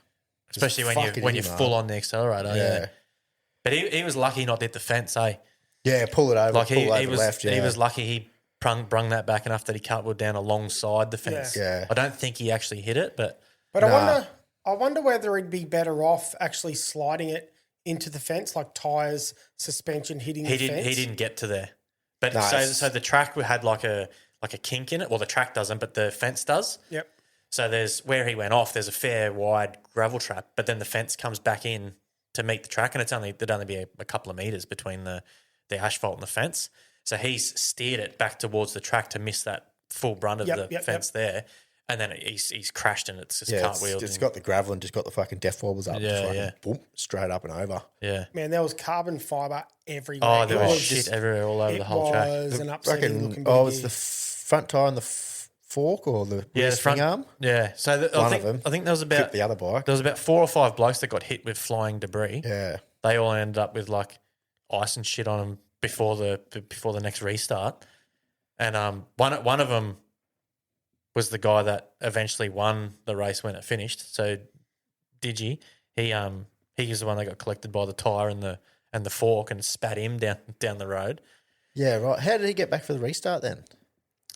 Especially
Just
when you're
fucking
full
him,
on the accelerator. Yeah. But he was lucky not to hit the fence, eh?
Yeah, pull it over.
Like
pull over
he was
left. Yeah.
he was lucky he brung that back enough that he cartwheeled down alongside the fence.
Yeah.
I don't think he actually hit it, but
I wonder whether he'd be better off actually sliding it into the fence, like tyres, suspension hitting the fence.
He didn't get to there. But
No,
so the track had like a kink in it. Well, the track doesn't, but the fence does.
Yep.
So there's where he went off. There's a fair wide gravel trap, but then the fence comes back in to meet the track, and there'd only be a couple of meters between the asphalt and the fence. So he's steered it back towards the track to miss that full brunt of the fence there, and then he's crashed and it's just cartwheeled.
It's got the gravel and just got the fucking death wobbles up.
Yeah,
just like,
yeah.
Boom, straight up and over.
Yeah.
Man, there was carbon fibre everywhere.
Oh, there was shit everywhere all over the whole track.
It was an upsetting looking bit.
Was the front tyre on the fork or the rear swing arm?
Yeah. So I think there was
Clipped the other bike.
There was about 4 or 5 blokes that got hit with flying debris.
Yeah.
They all ended up with like ice and shit on them before the next restart. And one of them was the guy that eventually won the race when it finished. So Digi, he was the one that got collected by the tyre and the fork and spat him down the road.
Yeah, right. How did he get back for the restart then?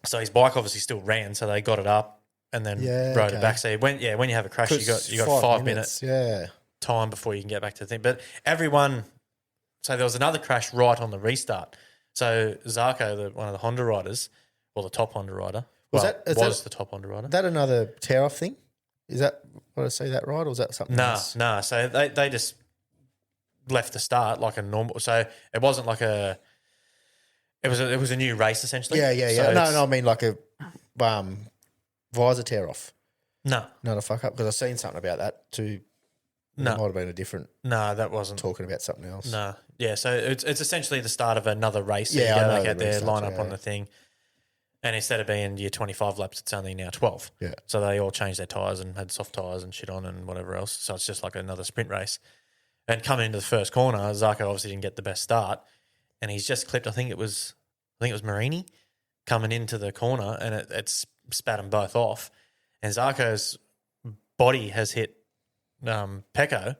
So his bike obviously still ran, so they got it up and then rode it back. So when you have a crash, you got 5 minutes time before you can get back to the thing. But so there was another crash right on the restart. So Zarko, one of the Honda riders, or the top Honda rider,
Was
the top Honda rider.
that another tear off thing? Is that what I say that right, or was that something else?
Nah. So they just left the start like a normal. So it wasn't like a. It was a new race essentially.
Yeah.
So
No, I mean like a visor tear off.
No,
Not a fuck up, because I've seen something about that too.
No.
It might have been a different
that wasn't
talking about something else.
No, yeah. So it's essentially the start of another race. So
Yeah,
you
I
go
know
back
the
out there,
restarts,
line up
yeah.
on the thing, and instead of being your 25 laps, it's only now 12.
Yeah.
So they all changed their tyres and had soft tyres and shit on and whatever else. So it's just like another sprint race. And coming into the first corner, Zarko obviously didn't get the best start, and he's just clipped. I think it was Marini coming into the corner, and it spat them both off. And Zarko's body has hit Pecco,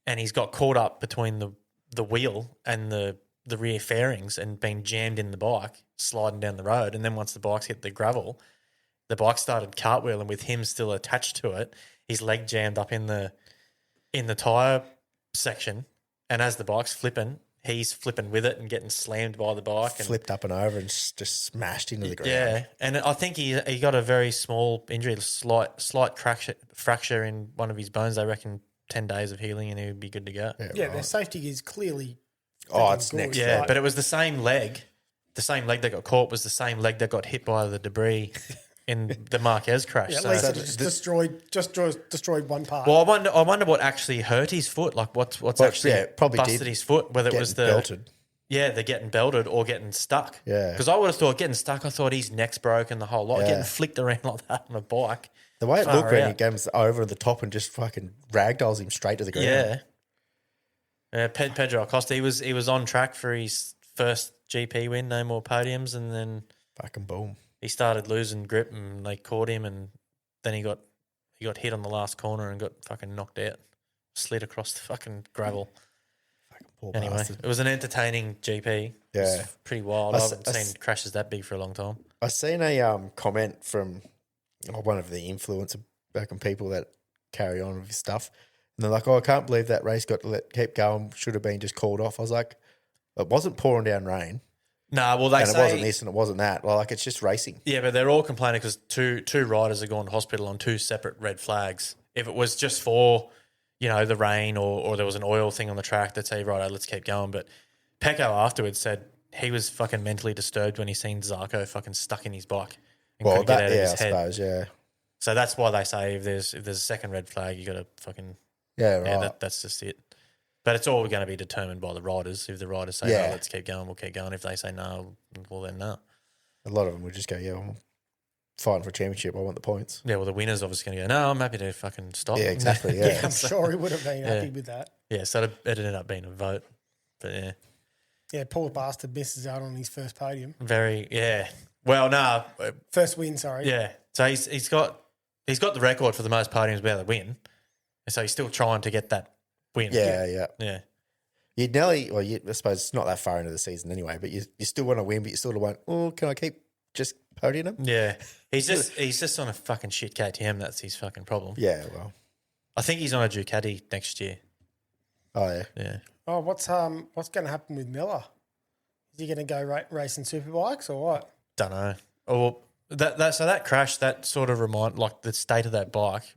and he's got caught up between the wheel and the rear fairings and been jammed in the bike, sliding down the road. And then once the bikes hit the gravel, the bike started cartwheeling with him still attached to it. His leg jammed up in the tyre section, and as the bike's flipping, he's flipping with it and getting slammed by the bike. And
Flipped up and over and just smashed into the ground.
yeah, and I think he got a very small injury, slight fracture in one of his bones. They reckon 10 days of healing and he would be good to go.
Yeah, their safety is clearly.
Oh, it's
good.
next.
Yeah,
Like,
but it was the same leg. The same leg that got caught was the same leg that got hit by the debris in the Marquez crash.
Yeah, at
So-
least it just destroyed one part.
well, I wonder what actually hurt his foot. Like what's
Well,
actually
yeah, it probably
busted
did
his foot. Whether it was the
belted.
yeah, they're getting belted or getting stuck.
Yeah.
because I would have thought getting stuck. I thought his neck's broken, the whole lot.
Yeah.
Getting flicked around like that on a bike.
The way it
Far
looked when he
out.
comes over the top and just fucking ragdolls him straight to the ground.
Yeah. Pedro Acosta, he was on track for his first GP win, no more podiums, and then
Fucking boom.
he started losing grip, and they caught him, and then he got hit on the last corner and got fucking knocked out, slid across the fucking gravel.
Poor
Anyway,
bastard.
it was an entertaining GP. It was
Yeah.
pretty wild.
I
I
s-
haven't
I s-
seen crashes that big for a long time.
I seen a comment from one of the influencer fucking people that carry on with his stuff. And they're like, oh, I can't believe that race got to keep going. Should have been just called off. I was like, it wasn't pouring down rain.
No, well, they
And
say
it wasn't this and it wasn't that. Like, it's just racing.
yeah, but they're all complaining because two riders have gone to hospital on two separate red flags. If it was just for, the rain or there was an oil thing on the track, they'd say, right, let's keep going. But Pecco afterwards said he was fucking mentally disturbed when he seen Zarco fucking stuck in his bike and
Well,
couldn't get out
that,
of
yeah, I
his head.
suppose, yeah.
So that's why they say if there's a second red flag, you got to fucking
Yeah, right.
yeah, that's just it. But it's all going to be determined by the riders. If the riders say,
Yeah.
no, let's keep going, we'll keep going. If they say no, well then no.
A lot of them would just go, yeah, I'm fighting for a championship. I want the points.
Yeah, well the winner's obviously going to go, no, I'm happy to fucking stop.
Yeah, exactly.
yeah,
Yeah.
I'm sure he would have been happy with that.
Yeah, so it ended up being a vote. But yeah,
Yeah, poor bastard misses out on his first podium.
very, yeah. Well, no,
First win, sorry.
yeah. So he's got the record for the most podiums without a win. And so he's still trying to get that win.
Yeah.
Yeah.
You'd nearly, I suppose it's not that far into the season anyway, but you still want to win, but you still want, oh, can I keep just podium him?
Yeah. He's just on a fucking shit KTM. That's his fucking problem.
Yeah, well.
I think he's on a Ducati next year.
Oh, yeah.
Yeah.
Oh, what's going to happen with Miller? Is he going to go racing superbikes or what?
Don't know. Or that crash, that sort of like the state of that bike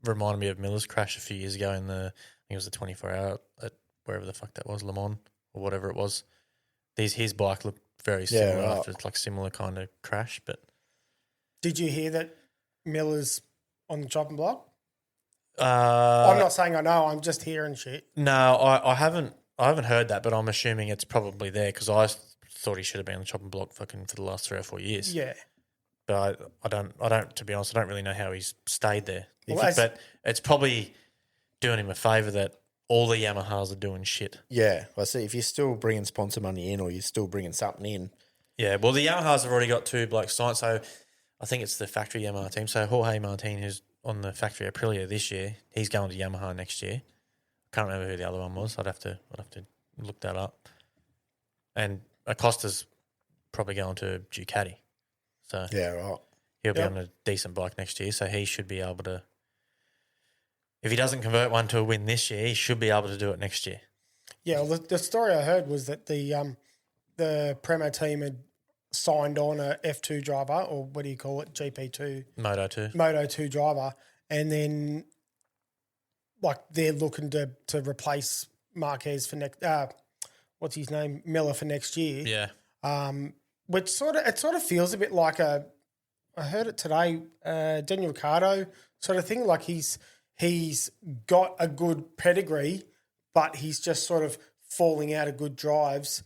reminded me of Miller's crash a few years ago in I think it was the 24 hour at wherever the fuck that was, Le Mans or whatever it was. His bike looked very similar
right.
after like similar kind of crash, but
Did you hear that Miller's on the chopping block?
I'm
I'm not saying I know. I'm just hearing shit.
No, I haven't heard that, but I'm assuming it's probably there because I thought he should have been on the chopping block fucking for the last 3 or 4 years.
Yeah.
But I don't. To be honest, I don't really know how he's stayed there.
Well,
But it's probably doing him a favour that all the Yamahas are doing shit.
Yeah. Well, see, if you're still bringing sponsor money in or you're still bringing something in,
Yeah, well, the Yamahas have already got 2 blokes signed, so I think it's the factory Yamaha team. So Jorge Martin, who's on the factory Aprilia this year, he's going to Yamaha next year. Can't remember who the other one was. I'd have to look that up. And Acosta's probably going to Ducati, so
yeah, right.
he'll be
Yep.
on a decent bike next year. So he should be able to. If he doesn't convert one to a win this year, he should be able to do it next year.
Yeah, well, the story I heard was that the Premo team had signed on a F2 driver, or what do you call it, GP2,
Moto 2.
Moto 2 driver, and then like they're looking to replace Marquez for next. What's his name, Miller for next year.
Yeah.
Which sort of feels a bit like I heard it today, Daniel Ricciardo sort of thing. Like he's got a good pedigree, but he's just sort of falling out of good drives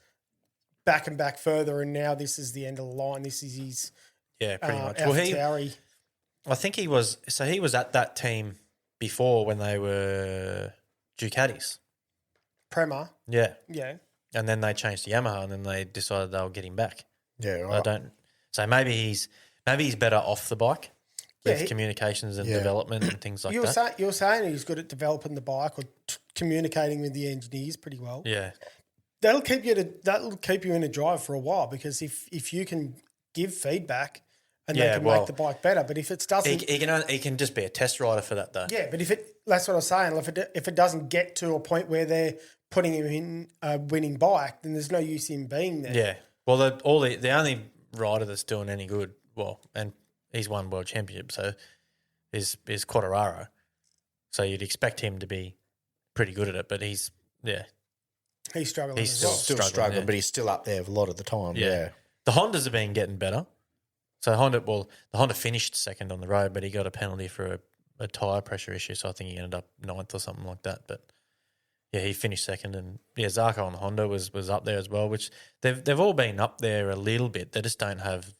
back and back further, and now this is the end of the line. This is his
Yeah, pretty much. Well,
AlphaTauri.
I think he was at that team before when they were Ducatis.
Prema.
Yeah.
Yeah.
And then they changed to Yamaha and then they decided they'll get him back.
Yeah,
I
right.
don't. So maybe he's better off the bike with
Yeah,
communications and
Yeah.
development and things like
You were,
that.
you were saying he's good at developing the bike or communicating with the engineers pretty well.
Yeah.
That'll keep you in a drive for a while, because if you can give feedback and they
Yeah,
can
well,
make the bike better, but if it doesn't,
He can just be a test rider for that though.
yeah, but that's what I was saying. If it doesn't get to a point where they're putting him in a winning bike, then there's no use in being there.
Yeah. Well, the only rider that's doing any good, and he's won world championship, so is Quartararo. So you'd expect him to be pretty good at it, but he's
He's struggling.
He's
as
still
well.
Still
struggling,
struggling,
yeah.
but he's still up there a lot of the time. Yeah.
The Hondas have been getting better. So the Honda finished second on the road, but he got a penalty for a tyre pressure issue. So I think he ended up ninth or something like that. But yeah, he finished second, and Zarco on Honda was up there as well. Which they've all been up there a little bit. They just don't have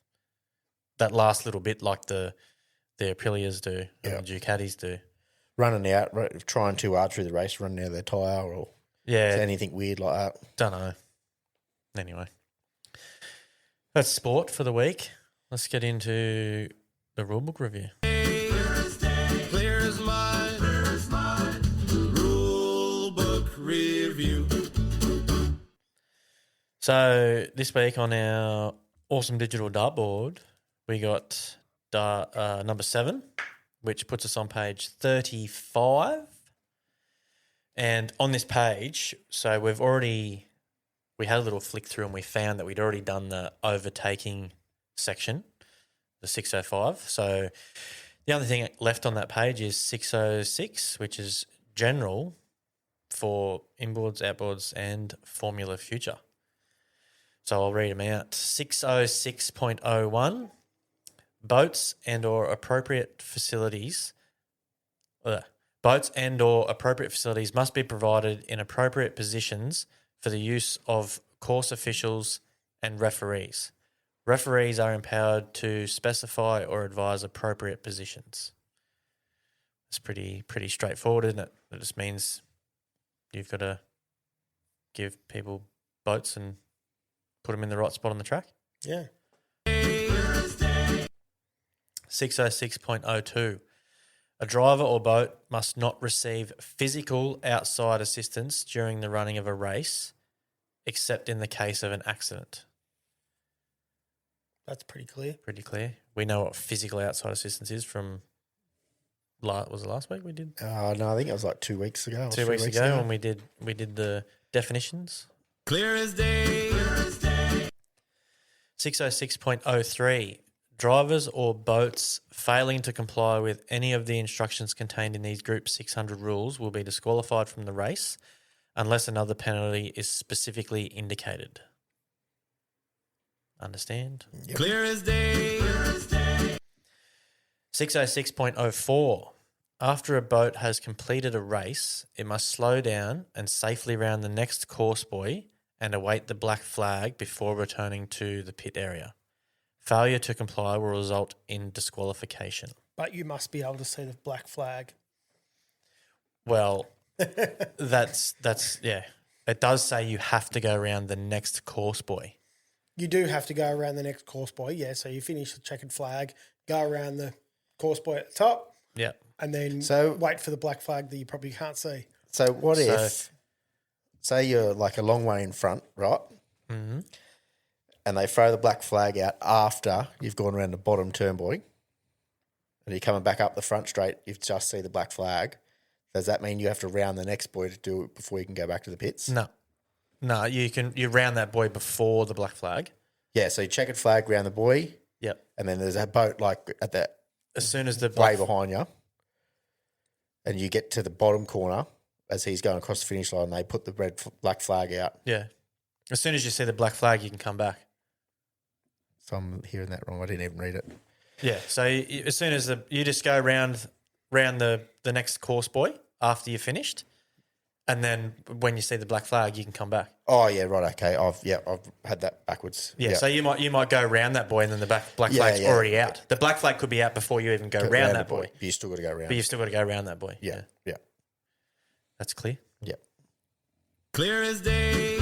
that last little bit like the Aprilias do and the Ducatis do.
Running out, trying too hard through the race, running out of their tyre, or anything weird like that.
Don't know. Anyway, that's sport for the week. Let's get into the rulebook review.
Clear as mud. Rulebook review.
So this week on our awesome digital dartboard, we got number 7, which puts us on page 35. And on this page, so we had a little flick through and we found that we'd already done the overtaking section, the 605. So the only thing left on that page is 606, which is general for inboards, outboards, and Formula Future. So I'll read them out. 606.01, boats and or appropriate facilities must be provided in appropriate positions for the use of course officials and referees. Referees are empowered to specify or advise appropriate positions. It's pretty straightforward, isn't it? It just means you've got to give people boats and put them in the right spot on the track.
Yeah.
606.02. A driver or boat must not receive physical outside assistance during the running of a race, except in the case of an accident.
That's pretty clear.
Pretty clear. We know what physical outside assistance is from, was it last week we did?
No, I think it was like 2 weeks ago.
2 weeks ago when we did the definitions.
Clear as day.
606.03. Drivers or boats failing to comply with any of the instructions contained in these Group 600 rules will be disqualified from the race unless another penalty is specifically indicated. Understand?
Yep.
Clear as day.
606.04. After a boat has completed a race, it must slow down and safely round the next course buoy and await the black flag before returning to the pit area. Failure to comply will result in disqualification.
But you must be able to see the black flag.
Well, that's yeah. It does say you have to go around the next course buoy.
You do have to go around the next course buoy, yeah. So you finish the checkered flag, go around the course buoy at the top,
Yeah.
and then
So-
wait for the black flag that you probably can't see.
So what
So-
if, say you're like a long way in front, right?
Mm-hmm.
And they throw the black flag out after you've gone around the bottom turn buoy, and you're coming back up the front straight, you just see the black flag. Does that mean you have to round the next buoy to do it before you can go back to the pits?
No, you round that buoy before the black flag.
Yeah, so you checkered flag round the buoy,
Yep.
and then there's a boat like at the
As soon as the
way
black,
behind you, and you get to the bottom corner as he's going across the finish line, they put the black flag out.
yeah, as soon as you see the black flag, you can come back.
So I'm hearing that wrong. I didn't even read it.
Yeah. So as soon as you just go round the next course buoy after you're finished, and then when you see the black flag, you can come back.
Oh yeah, right. Okay, I've had that backwards.
Yeah. So you might go round that buoy, and then the black flag's
yeah.
already out. The black flag could be out before you even go round that buoy,
You still got to go round.
but you've still got to go round that buoy.
Yeah.
That's clear.
Yep.
Clear as day.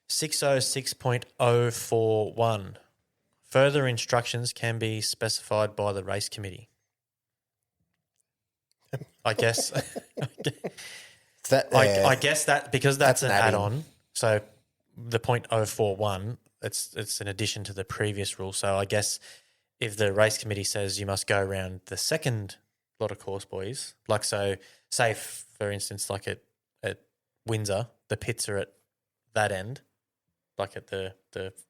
606.041. Further instructions can be specified by the race committee. I guess. I guess that because that's an add-on. So the .041, it's an addition to the previous rule. So I guess if the race committee says you must go around the second lot of course buoys, like so, say for instance, like at Windsor, the pits are at that end, like at the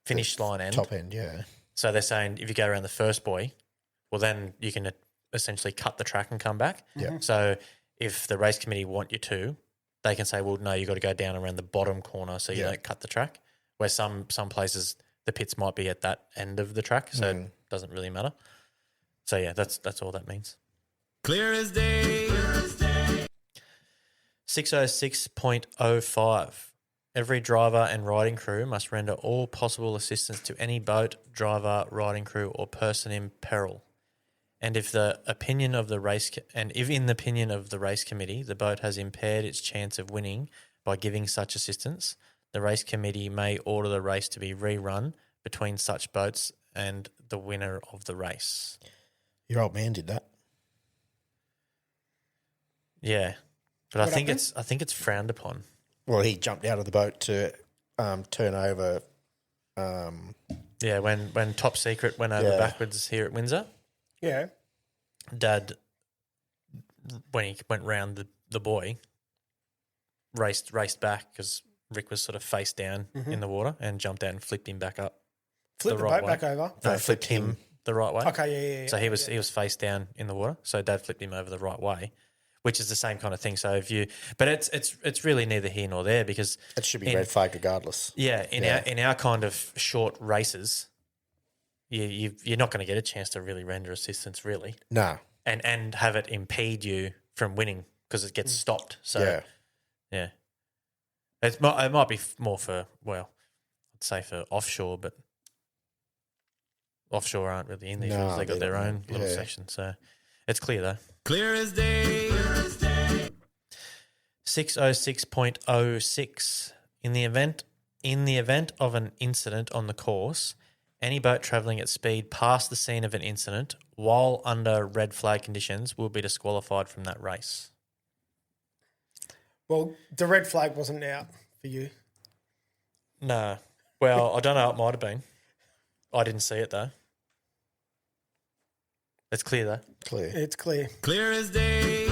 finish line end.
Top end, yeah.
So they're saying if you go around the first buoy, well then you can essentially cut the track and come back.
Yeah.
So if the race committee want you to, they can say, well, no, you got to go down around the bottom corner so you don't cut the track. Where some places the pits might be at that end of the track, so it doesn't really matter. So yeah, that's all that means.
Clear as day.
606.05. Every driver and riding crew must render all possible assistance to any boat, driver, riding crew, or person in peril. And if in the opinion of the race committee, the boat has impaired its chance of winning by giving such assistance, the race committee may order the race to be rerun between such boats and the winner of the race.
Your old man did that.
Yeah, but I
What
think
happened?
it's frowned upon.
Well, he jumped out of the boat to turn over.
Yeah, when Top Secret went over
Yeah.
backwards here at Windsor,
Yeah.
Dad, when he went round the buoy, raced back because Rick was sort of face down in the water and jumped out and flipped him back up.
Flip the
right
boat
way.
back over.
No, flipped him the right way.
Okay, yeah.
So he was face down in the water. So Dad flipped him over the right way, which is the same kind of thing. So but it's really neither here nor there because
It should be red flag regardless.
in our kind of short races, you're not going to get a chance to really render assistance really,
No.
and have it impede you from winning because it gets stopped. So yeah. It might be more for, well, I'd say for offshore, but offshore aren't really in these
No,
rules. They got
they
their
don't.
own little
Yeah.
section. So it's clear though.
Clear as day.
606.06. In the event of an incident on the course, any boat travelling at speed past the scene of an incident while under red flag conditions will be disqualified from that race.
Well, the red flag wasn't out for you.
No. Well, I don't know. It might have been. I didn't see it though. It's clear though.
Clear.
It's clear.
Clear as day.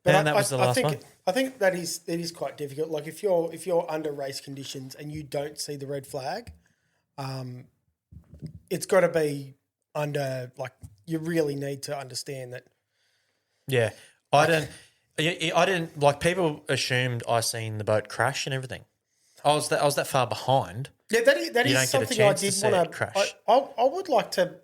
But
And that was the last one.
I think that it is quite difficult. Like if you're under race conditions and you don't see the red flag, it's got to be under, like, you really need to understand that.
Yeah. I didn't like, people assumed I seen the boat crash and everything. I was that far behind.
Yeah, that
You
is
don't get a
something I
chance to
did
see it
want to
crash.
I would like to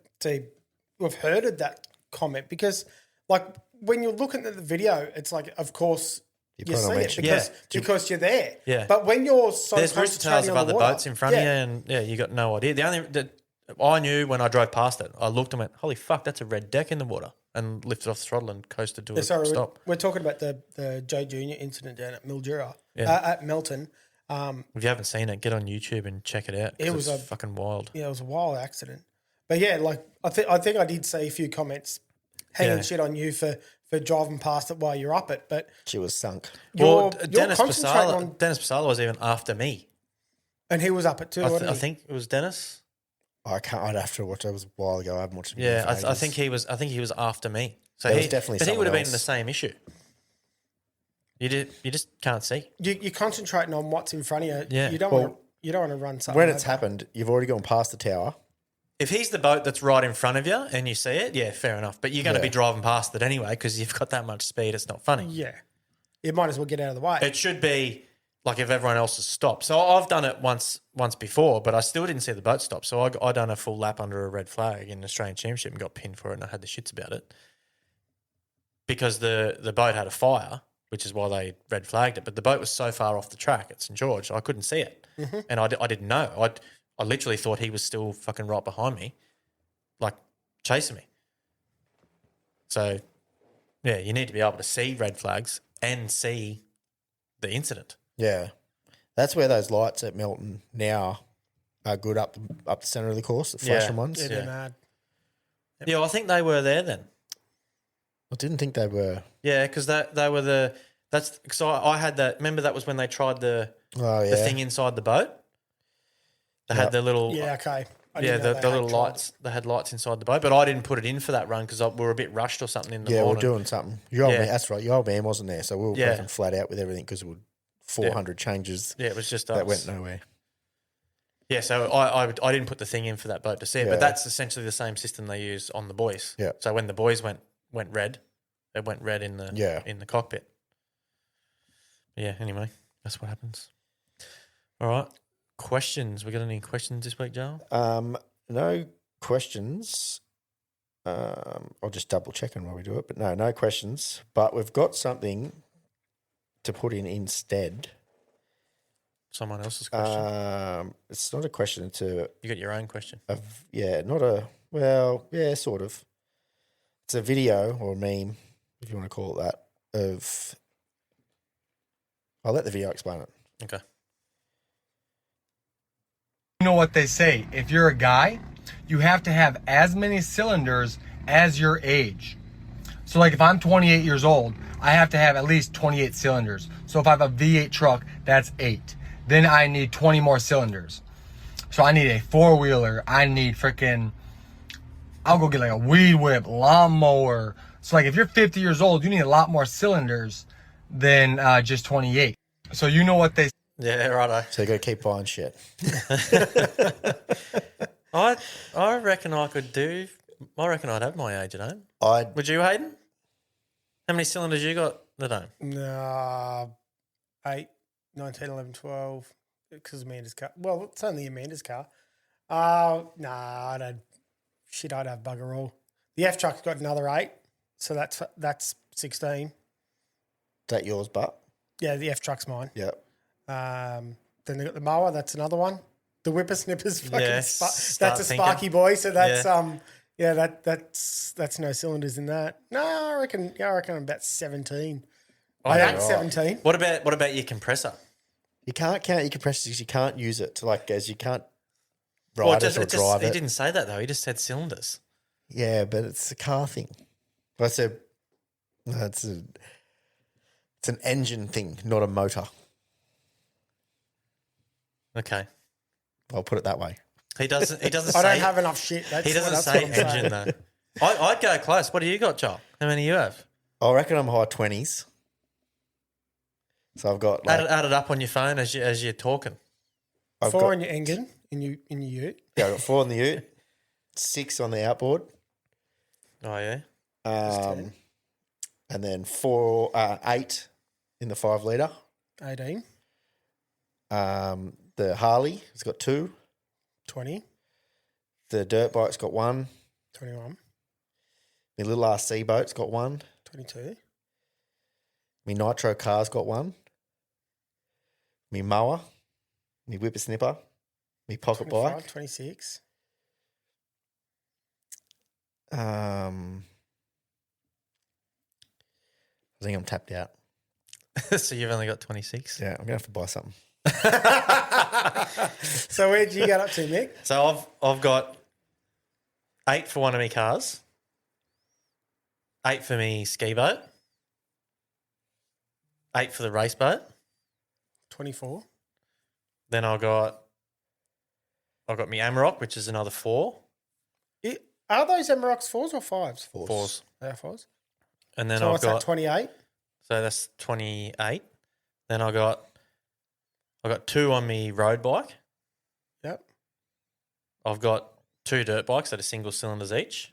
have heard of that comment because, like, when you're looking at the video, it's like, of course, you
probably
see it
mentioned
because you're there.
Yeah.
But when you're so
There's rooster tails
concentrating
of
on
other
the water,
boats in front of you, and you got no idea. The only that I knew when I drove past it, I looked and went, "Holy fuck, that's a red deck in the water!" and lifted off the throttle and coasted to a
Sorry,
stop.
we're talking about the Joe Junior incident down at Mildura,
Yeah.
at Melton.
If you haven't seen it, get on YouTube and check it out. 'Cause
It was
it's
a-
fucking wild.
Yeah, it was a wild accident. But yeah, like I think I did see a few comments hanging
Yeah.
shit on you for driving past it while you're up it. But
She was sunk.
you're
Dennis
concentrating
Pasala,
on,
Dennis Pasala was even after me.
and he was up it too. wasn't
I
he?
think it was Dennis.
I'd have to watch it. It was a while ago. I haven't watched it.
Yeah,
for
I
ages.
think he was. I think he was after me. So
There
he
was definitely
but he would have
someone
been in the
else.
same issue. You just can't see.
You're concentrating on what's in front of you.
Yeah.
You don't
Well,
want to run something.
When it's
over.
happened, you've already gone past the tower.
If he's the boat that's right in front of you and you see it, yeah, fair enough. But you're going to be driving past it anyway because you've got that much speed. It's not funny.
Yeah, you might as well get out of the way.
It should be like if everyone else has stopped. So I've done it once before, but I still didn't see the boat stop. So I done a full lap under a red flag in the Australian Championship and got pinned for it, and I had the shits about it because the boat had a fire, which is why they red flagged it. But the boat was so far off the track at St George, I couldn't see it, and I didn't know. I literally thought he was still fucking right behind me, like chasing me. So, yeah, you need to be able to see red flags and see the incident.
Yeah, that's where those lights at Melton now are good up the centre of the course, the flashing ones.
yeah, they're mad.
Yeah, well, I think they were there then.
I didn't think they were.
Yeah, because they were the. That's because I had that. Remember that was when they tried the thing inside the boat. They had the little
Yeah, okay. I
yeah
didn't know
the
they had
little
tried.
lights. They had lights inside the boat, but I didn't put it in for that run because we were a bit rushed or something in the
Yeah, we're
morning.
doing something. Your old
Yeah.
man, that's right. Your old man wasn't there, so we were
Yeah.
working flat out with everything because we were 400 changes
Yeah, it was just
that
us.
went nowhere.
Yeah, so I didn't put the thing in for that boat to see it,
Yeah.
but that's essentially the same system they use on the buoys.
Yeah.
So when the buoys went red, it went red in the cockpit. Yeah. Anyway, that's what happens. All right, questions. We got any questions this week, Joel?
No questions. I'll just double check on while we do it. But no questions. But we've got something to put in instead.
Someone else's question.
It's not a question. It's
You got your own question.
Sort of. It's a video or a meme, if you want to call it that, I'll let the video explain it.
Okay.
You know what they say, if you're a guy, you have to have as many cylinders as your age. So like if I'm 28 years old, I have to have at least 28 cylinders. So if I have a V8 truck, that's 8. Then I need 20 more cylinders. So I need a 4-wheeler. I need freaking, I'll go get like a weed whip, lawnmower. So like if you're 50 years old, you need a lot more cylinders than just 28. So you know what they
Yeah, righto.
So you got to keep buying shit.
I reckon I could do. I reckon I'd have my age at home. Would you, Hayden? How many cylinders you got at home?
8, 9, 10, 11, 12. Because Amanda's car. Well, it's only Amanda's car. I don't. Shit, I'd have bugger all. The F truck's got another 8, so that's 16.
Is that yours, but?
Yeah, the F truck's mine.
Yep.
Then they got the mower. That's another one. The whippersnipper's fucking.
Yes,
That's a
start
Sparky
thinking.
boy. So that's
Yeah.
that's no cylinders in that. No, I reckon I'm about 17.
Oh,
I
yeah,
ain't
right.
17.
What about your compressor?
You can't count your compressors because you can't use it to as you can't
Well,
ride it or drive
he
it.
didn't say that though. He just said cylinders.
Yeah, but it's a car thing. It's an engine thing, not a motor.
Okay.
I'll put it that way.
He doesn't. He doesn't.
I
say,
don't have enough shit. That's
He doesn't
that's
say
what I'm saying.
engine though. I'd go close. What do you got, Joel? How many you have?
I reckon I'm high 20s. So I've got
Add it up on your phone as you're talking.
I've
4
got,
in your engine in your ute.
yeah, I've got 4 on the ute, 6 on the outboard,
Oh yeah.
and then 8 in the 5 litre.
18,
The Harley has got 2.
20,
The dirt bike's got 1.
21,
My little RC boat's got 1.
22,
My nitro car's got 1. My mower, my whippersnipper, my pocket
25,
bike.
26.
I think I'm tapped out.
So you've only got 26.
Yeah, I'm gonna have to buy something.
So where'd you get up to, Mick?
So I've got 8 for one of my cars, 8 for me ski boat, 8 for the race boat.
24.
Then I've got my Amarok, which is another 4.
Are those Emaroks 4s or 5s?
4s.
They are 4s.
And then
So
I've
what's that,
got
28?
so that's 28. Then I've got 2 on me road bike.
Yep.
I've got 2 dirt bikes that are single cylinders each.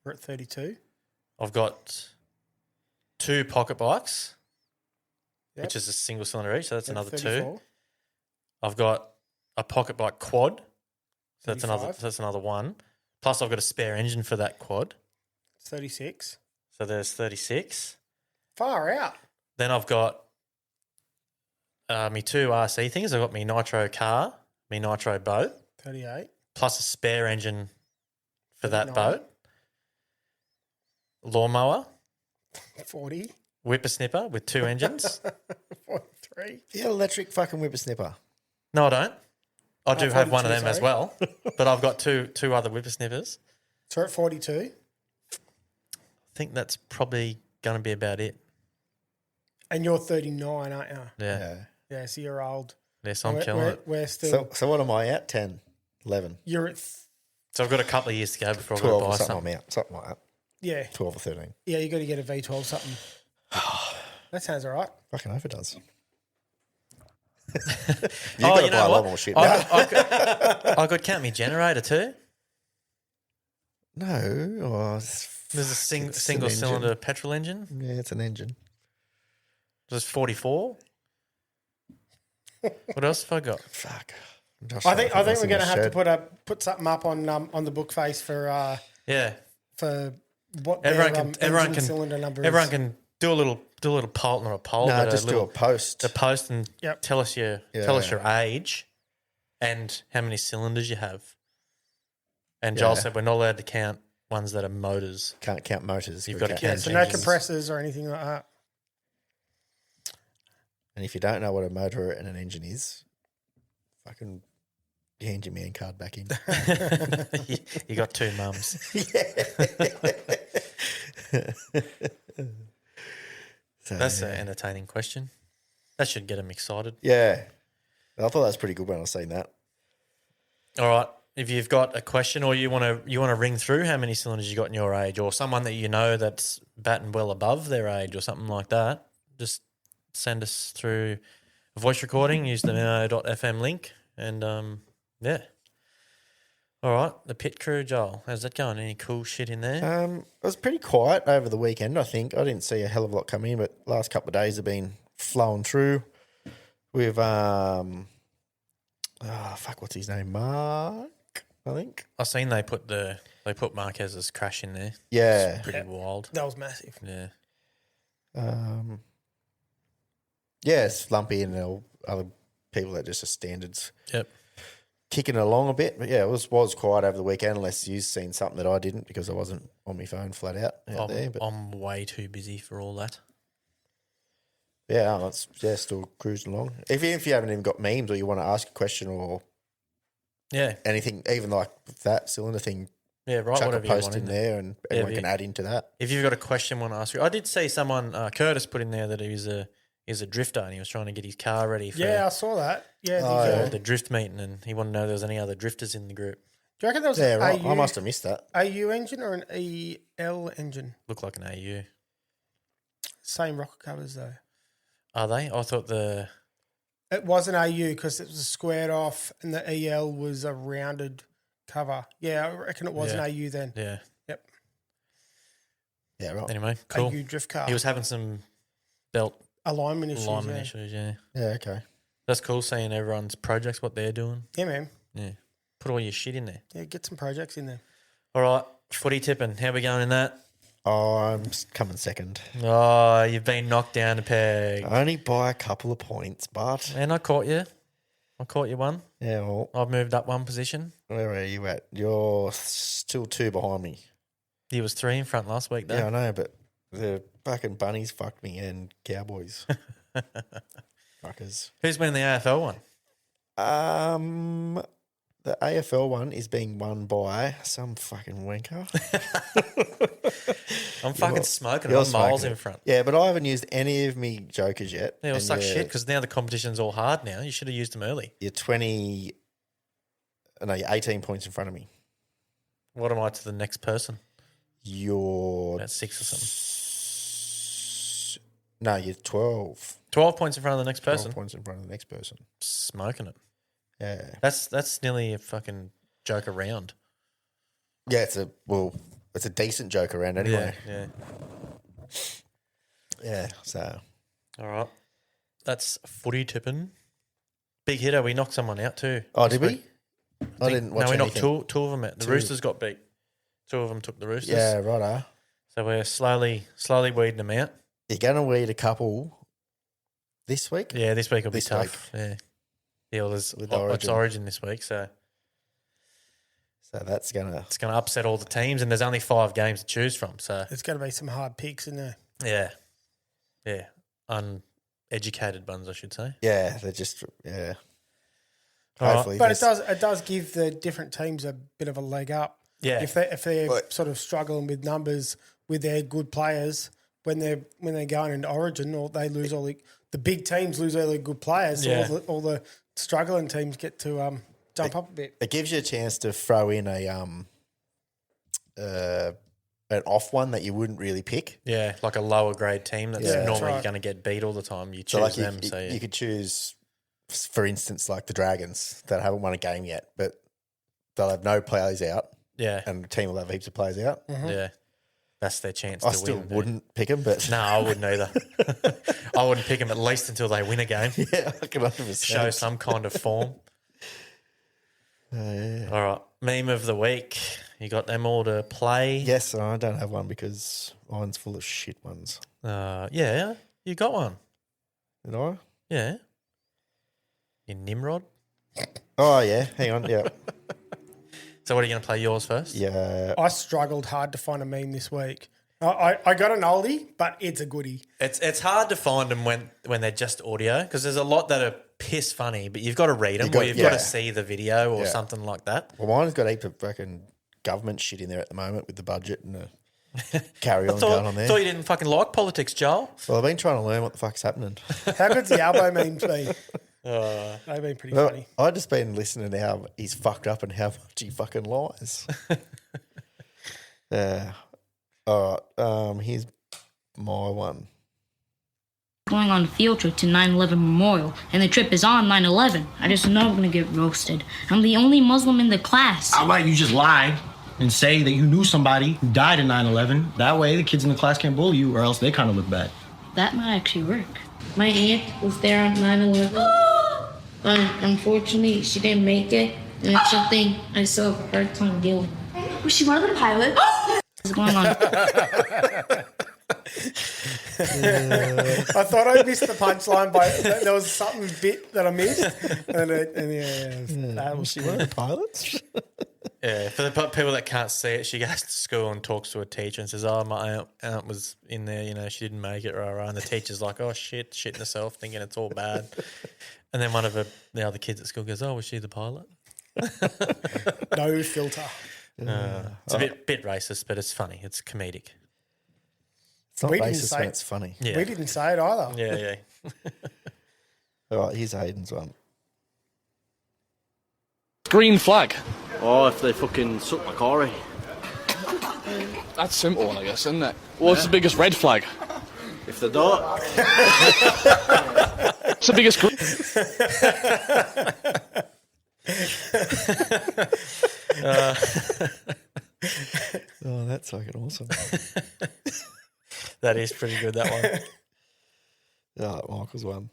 We're at 32.
I've got 2 pocket bikes,
Yep.
which is a single cylinder each. So that's
At
another 2.
34.
I've got a pocket bike quad. So that's
35.
another 1. Plus I've got a spare engine for that quad.
36.
So there's 36.
Far out.
Then I've got me 2 RC things. I've got me nitro car, me nitro boat,
38.
plus a spare engine for that
39.
boat. Lawnmower,
40.
whippersnipper with 2 engines.
43.
Yeah, electric fucking whippersnipper.
No, I don't. I do have one of
42,
them as
sorry.
well, but I've got two other whippersnippers.
So we're at 42.
I think that's probably going to be about it.
And you're 39, aren't you?
Yeah.
Yeah, so you're old.
Yes, I'm
we're,
killing
we're,
it.
we're still.
So what am I at? 10, 11,
You're at.
So I've got a couple of years to go before I've got
12
to
or
buy
something.
something.
I'm out. Something like that.
Yeah.
12 or 13.
Yeah, you got to get a V12 something. That sounds all right.
Fucking hope it does.
Oh,
got to
you
buy
know
a lot
what?
more shit.
I could count my generator too.
No. Oh,
There's a single
engine.
cylinder petrol engine.
Yeah, it's an engine.
There's 44. What else have I got?
Fuck.
I think we're going to have to put something up on the book face for
Yeah,
what
everyone
their
can
engine cylinder number
everyone
is.
can do a little poll, not a poll,
No,
but
just do a post.
a post and
Yep.
tell us your age and how many cylinders you have. And Joel
Yeah.
said we're not allowed to count ones that are motors.
Can't count motors.
You've
We
got to
can't.
count
So no
engines.
compressors or anything like that.
And if you don't know what a motor and an engine is, fucking hand your man card back in.
You got two mums.
So,
That's an entertaining question. That should get them excited.
yeah. I thought that was pretty good when I was saying that.
All right. If you've got a question or you want to ring through how many cylinders you got in your age, or someone that you know that's batting well above their age or something like that, just send us through a voice recording. Use the Memo.fm link, and yeah. All right, the pit crew, Joel. How's that going? Any cool shit in there?
It was pretty quiet over the weekend, I think. I didn't see a hell of a lot come in, but last couple of days have been flowing through. With what's his name? Mark, I think.
I seen they put Marquez's crash in there.
Yeah.
It's pretty wild.
That was massive.
Yeah.
It's Lumpy and other people that just are standards
Yep.
kicking along a bit. But yeah, it was quiet over the weekend, unless you've seen something that I didn't because I wasn't on my phone flat out there. But
I'm way too busy for all that.
yeah, still cruising along. If you haven't even got memes or you want to ask a question or
Yeah.
anything, even like that cylinder thing,
Yeah, right.
chuck a
Whatever you
post
want
in there and
Yeah,
everyone
if
can add into that.
If you've got a question, want to ask you, I did see someone, Curtis, put in there that he's a drifter and he was trying to get his car ready for
Yeah, I saw that. Yeah.
the drift meeting, and he wanted to know if there was any other drifters in the group.
Do you reckon there was
Yeah,
an
right.
AU,
I must have missed that.
AU engine or an EL engine?
Look like an AU.
Same rocket covers though.
Are they? I thought
It was an AU because it was squared off and the EL was a rounded cover. Yeah, I reckon it was an AU then.
yeah.
Yep.
Yeah, right.
Anyway, cool.
AU drift car.
He was having some belt
alignment issues.
alignment
yeah.
issues, yeah.
Yeah, okay.
That's cool seeing everyone's projects, what they're doing.
Yeah, man.
Yeah. Put all your shit in there.
Yeah, get some projects in there.
All right, footy tipping. How we going in that?
Oh, I'm coming second.
Oh, you've been knocked down a peg.
Only by a couple of points, but
And I caught you. I caught you one.
yeah, well,
I've moved up one position.
where are you at? You're still 2 behind me.
He was 3 in front last week, though.
Yeah, I know, but the fucking bunnies fucked me and Cowboys. Fuckers.
Who's been in the AFL one?
The AFL one is being won by some fucking wanker.
I'm fucking smoking.
You're
I'm miles
smoking
in
it.
front.
Yeah, but I haven't used any of me jokers yet.
Yeah, well,
and
suck shit because now the competition's all hard now. You should have used them early.
You're 18 points in front of me.
What am I to the next person?
You're
About 6 or something.
No, you're 12.
12 points in front of the next
12
person.
points in front of the next person.
Smoking it.
Yeah.
That's nearly a fucking joke around.
Yeah, it's a decent joke around anyway.
Yeah.
Yeah, so
All right. That's footy tipping. Big hitter. We knocked someone out too.
oh,
this
did we?
week.
I didn't watch
No, we knocked
anything.
two of them out. The
Two.
Roosters got beat. 2 of them took the Roosters.
Yeah, righto.
So we're slowly weeding them out.
You're going to weed a couple this week?
Yeah, this week will be
This
tough. Yeah. Yeah, well, there's
With
it's
Origin.
Origin this week, so
So that's going to...
it's going to upset all the teams, and there's only 5 games to choose from. So
There's going to be some hard picks in there.
yeah, uneducated ones, I should say.
Yeah, they're just... Yeah.
All right.
Hopefully.
But
there's-
it does give the different teams a bit of a leg up.
Yeah,
If they're
Right.
sort of struggling with numbers with their good players when they're going into Origin, or they lose all the big teams lose all their good players. So
Yeah.
all the struggling teams get to jump up a bit.
It gives you a chance to throw in an off one that you wouldn't really pick.
yeah, like a lower grade team that's
Yeah, that's
normally
right.
going to get beat all the time. You choose
So like
them. So
you could choose, for instance, like the Dragons that haven't won a game yet, but they'll have no players out,
yeah,
and the team will have heaps of players out.
yeah. That's their chance
I
to
still
win.
wouldn't pick him, but
No, I wouldn't either. I wouldn't pick them at least until they win a game.
yeah, I can 100%.
Show some kind of form.
Yeah.
All right. Meme of the week. You got them all to play?
Yes, I don't have one because mine's full of shit ones.
Yeah, you got one.
Did I?
Yeah. You Nimrod.
Oh, yeah. Hang on. Yeah.
So what are you going to play yours first?
Yeah.
I struggled hard to find a meme this week. I got an oldie, but it's a goodie.
It's hard to find them when they're just audio because there's a lot that are piss funny, but you've got to read them or you've got to see the video or something like that.
Well, mine's got a heap of fucking government shit in there at the moment with the budget and the carry on
I
going on there.
thought you didn't fucking like politics, Joel.
Well, I've been trying to learn what the fuck's happening.
How good's the Albo memes been? They've been pretty
Well,
funny.
I've just been listening to how he's fucked up and how much he fucking lies. All right. Here's my one.
Going on a field trip to 9/11 Memorial, and the trip is on 9/11. I just know I'm gonna get roasted. I'm the only Muslim in the class.
How about you just lie and say that you knew somebody who died in 9/11? That way the kids in the class can't bully you, or else they kind of look bad.
That might actually work. My aunt was there on 9/11, but unfortunately she didn't make it, and it's something I still have a hard time dealing with.
Was she one of the pilots?
What's going on?
I thought I missed the punchline, but there was something bit that I missed. That was
She one of the pilots?
Yeah, for the people that can't see it, she goes to school and talks to a teacher and says, "Oh, my aunt was in there. You know, she didn't make it." Rah. And the teacher's like, "Oh shit, shitting herself, thinking it's all bad." And then one of the other kids at school goes, "Oh, was she the pilot?"
no filter.
It's a bit racist, but it's funny. It's comedic.
It's not
We didn't
racist
say
when
it.
it's funny.
Yeah,
We didn't say it either.
yeah.
All right, here's Hayden's one.
Green flag.
Oh, if they fucking suck my cory.
That's a simple one, I guess, isn't it? What's the biggest red flag?
If they don't.
What's the biggest green?
Oh, that's fucking awesome.
That is pretty good, that one.
Yeah, Michael's one.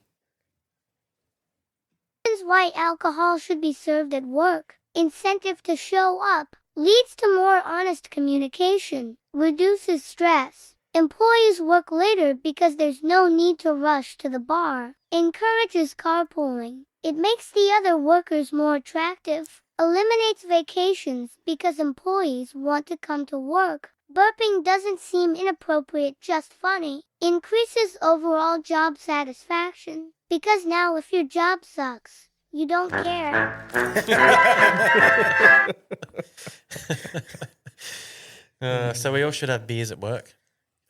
Reasons why alcohol should be served at work. Incentive to show up. Leads to more honest communication. Reduces stress. Employees work later because there's no need to rush to the bar. Encourages carpooling. It makes the other workers more attractive. Eliminates vacations because employees want to come to work. Burping doesn't seem inappropriate, just funny. Increases overall job satisfaction. Because now if your job sucks, you don't care.
So we all should have beers at work.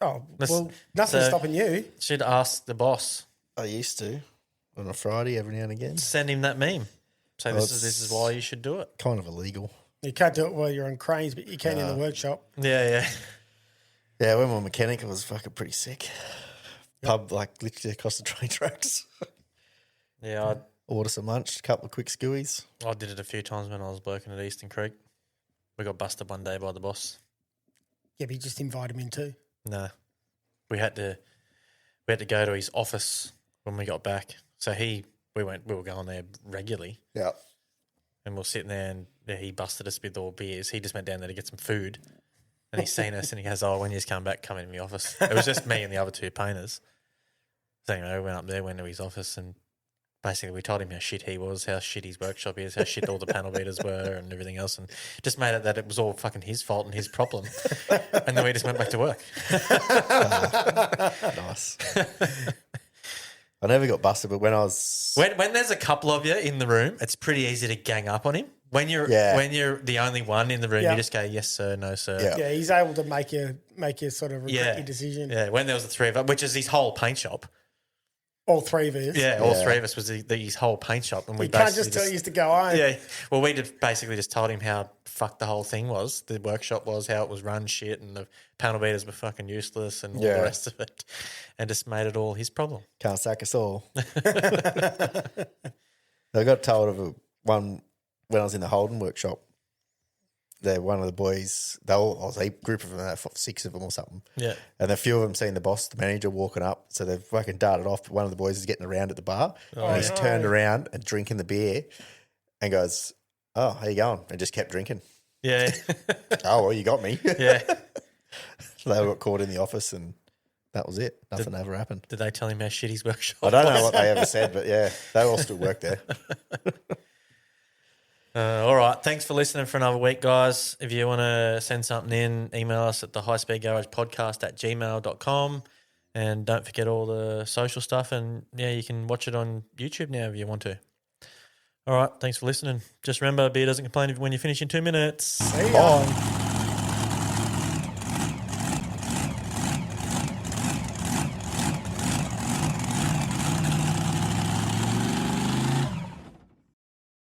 Oh,
Let's-
well, nothing's
so-
stopping you.
Should ask the boss.
I used to on a Friday every now and again.
Send him that meme. Say
Well,
this is why you should do it.
Kind of illegal.
You can't do it while you're on cranes, but you can in the workshop.
Yeah.
Yeah, when my mechanic was fucking pretty sick. Pub, like, literally across the train tracks.
Yeah,
Order some lunch, a couple of quick skewies.
I did it a few times when I was working at Eastern Creek. We got busted one day by the boss.
Yeah, but you just invite him in too.
No, we had to go to his office when we got back. So we were going there regularly,
Yeah.
and we were sitting there, and he busted us with all beers. He just went down there to get some food, and he's seen us, and he goes, "Oh, when you come back, come in my office." It was just me and the other two painters. So anyway, we went up there, went to his office, and basically we told him how shit he was, how shit his workshop is, how shit all the panel beaters were, and everything else, and just made it that it was all fucking his fault and his problem. And then we just went back to work.
Nice. I never got busted, but when I was...
When there's a couple of you in the room, it's pretty easy to gang up on him. When you're the only one in the room, you just go, "Yes, sir, no, sir."
Yeah, he's able to make you sort of regret your decision.
Yeah, when there was the three of us, which is his whole paint shop.
All three of us.
Yeah, all three of us was his whole paint shop, and we
You can't
basically
just tell you to go home.
Yeah, well, we basically just told him how fucked the whole thing was. The workshop was, how it was run shit, and the panel beaters were fucking useless, and all the rest of it, and just made it all his problem.
Can't sack us all. I got told of one when I was in the Holden workshop. one of the boys, I was a group of them, 6 of them or something.
Yeah.
And a few of them seen the boss, the manager, walking up. So they've fucking darted off. But one of the boys is getting around at the bar. And he's turned around and drinking the beer and goes, "Oh, how you going?" And just kept drinking.
Yeah.
"Oh, well, you got me."
Yeah.
So they got caught in the office and that was it. Nothing ever happened.
Did they tell him how shit his workshop
I don't know
was?
what they ever said, but yeah, they all still work there.
All right. Thanks for listening for another week, guys. If you want to send something in, email us at the highspeedgaragepodcast@gmail.com. And don't forget all the social stuff. And, yeah, you can watch it on YouTube now if you want to. All right. Thanks for listening. Just remember, beer doesn't complain when you finish in 2 minutes.
Bye.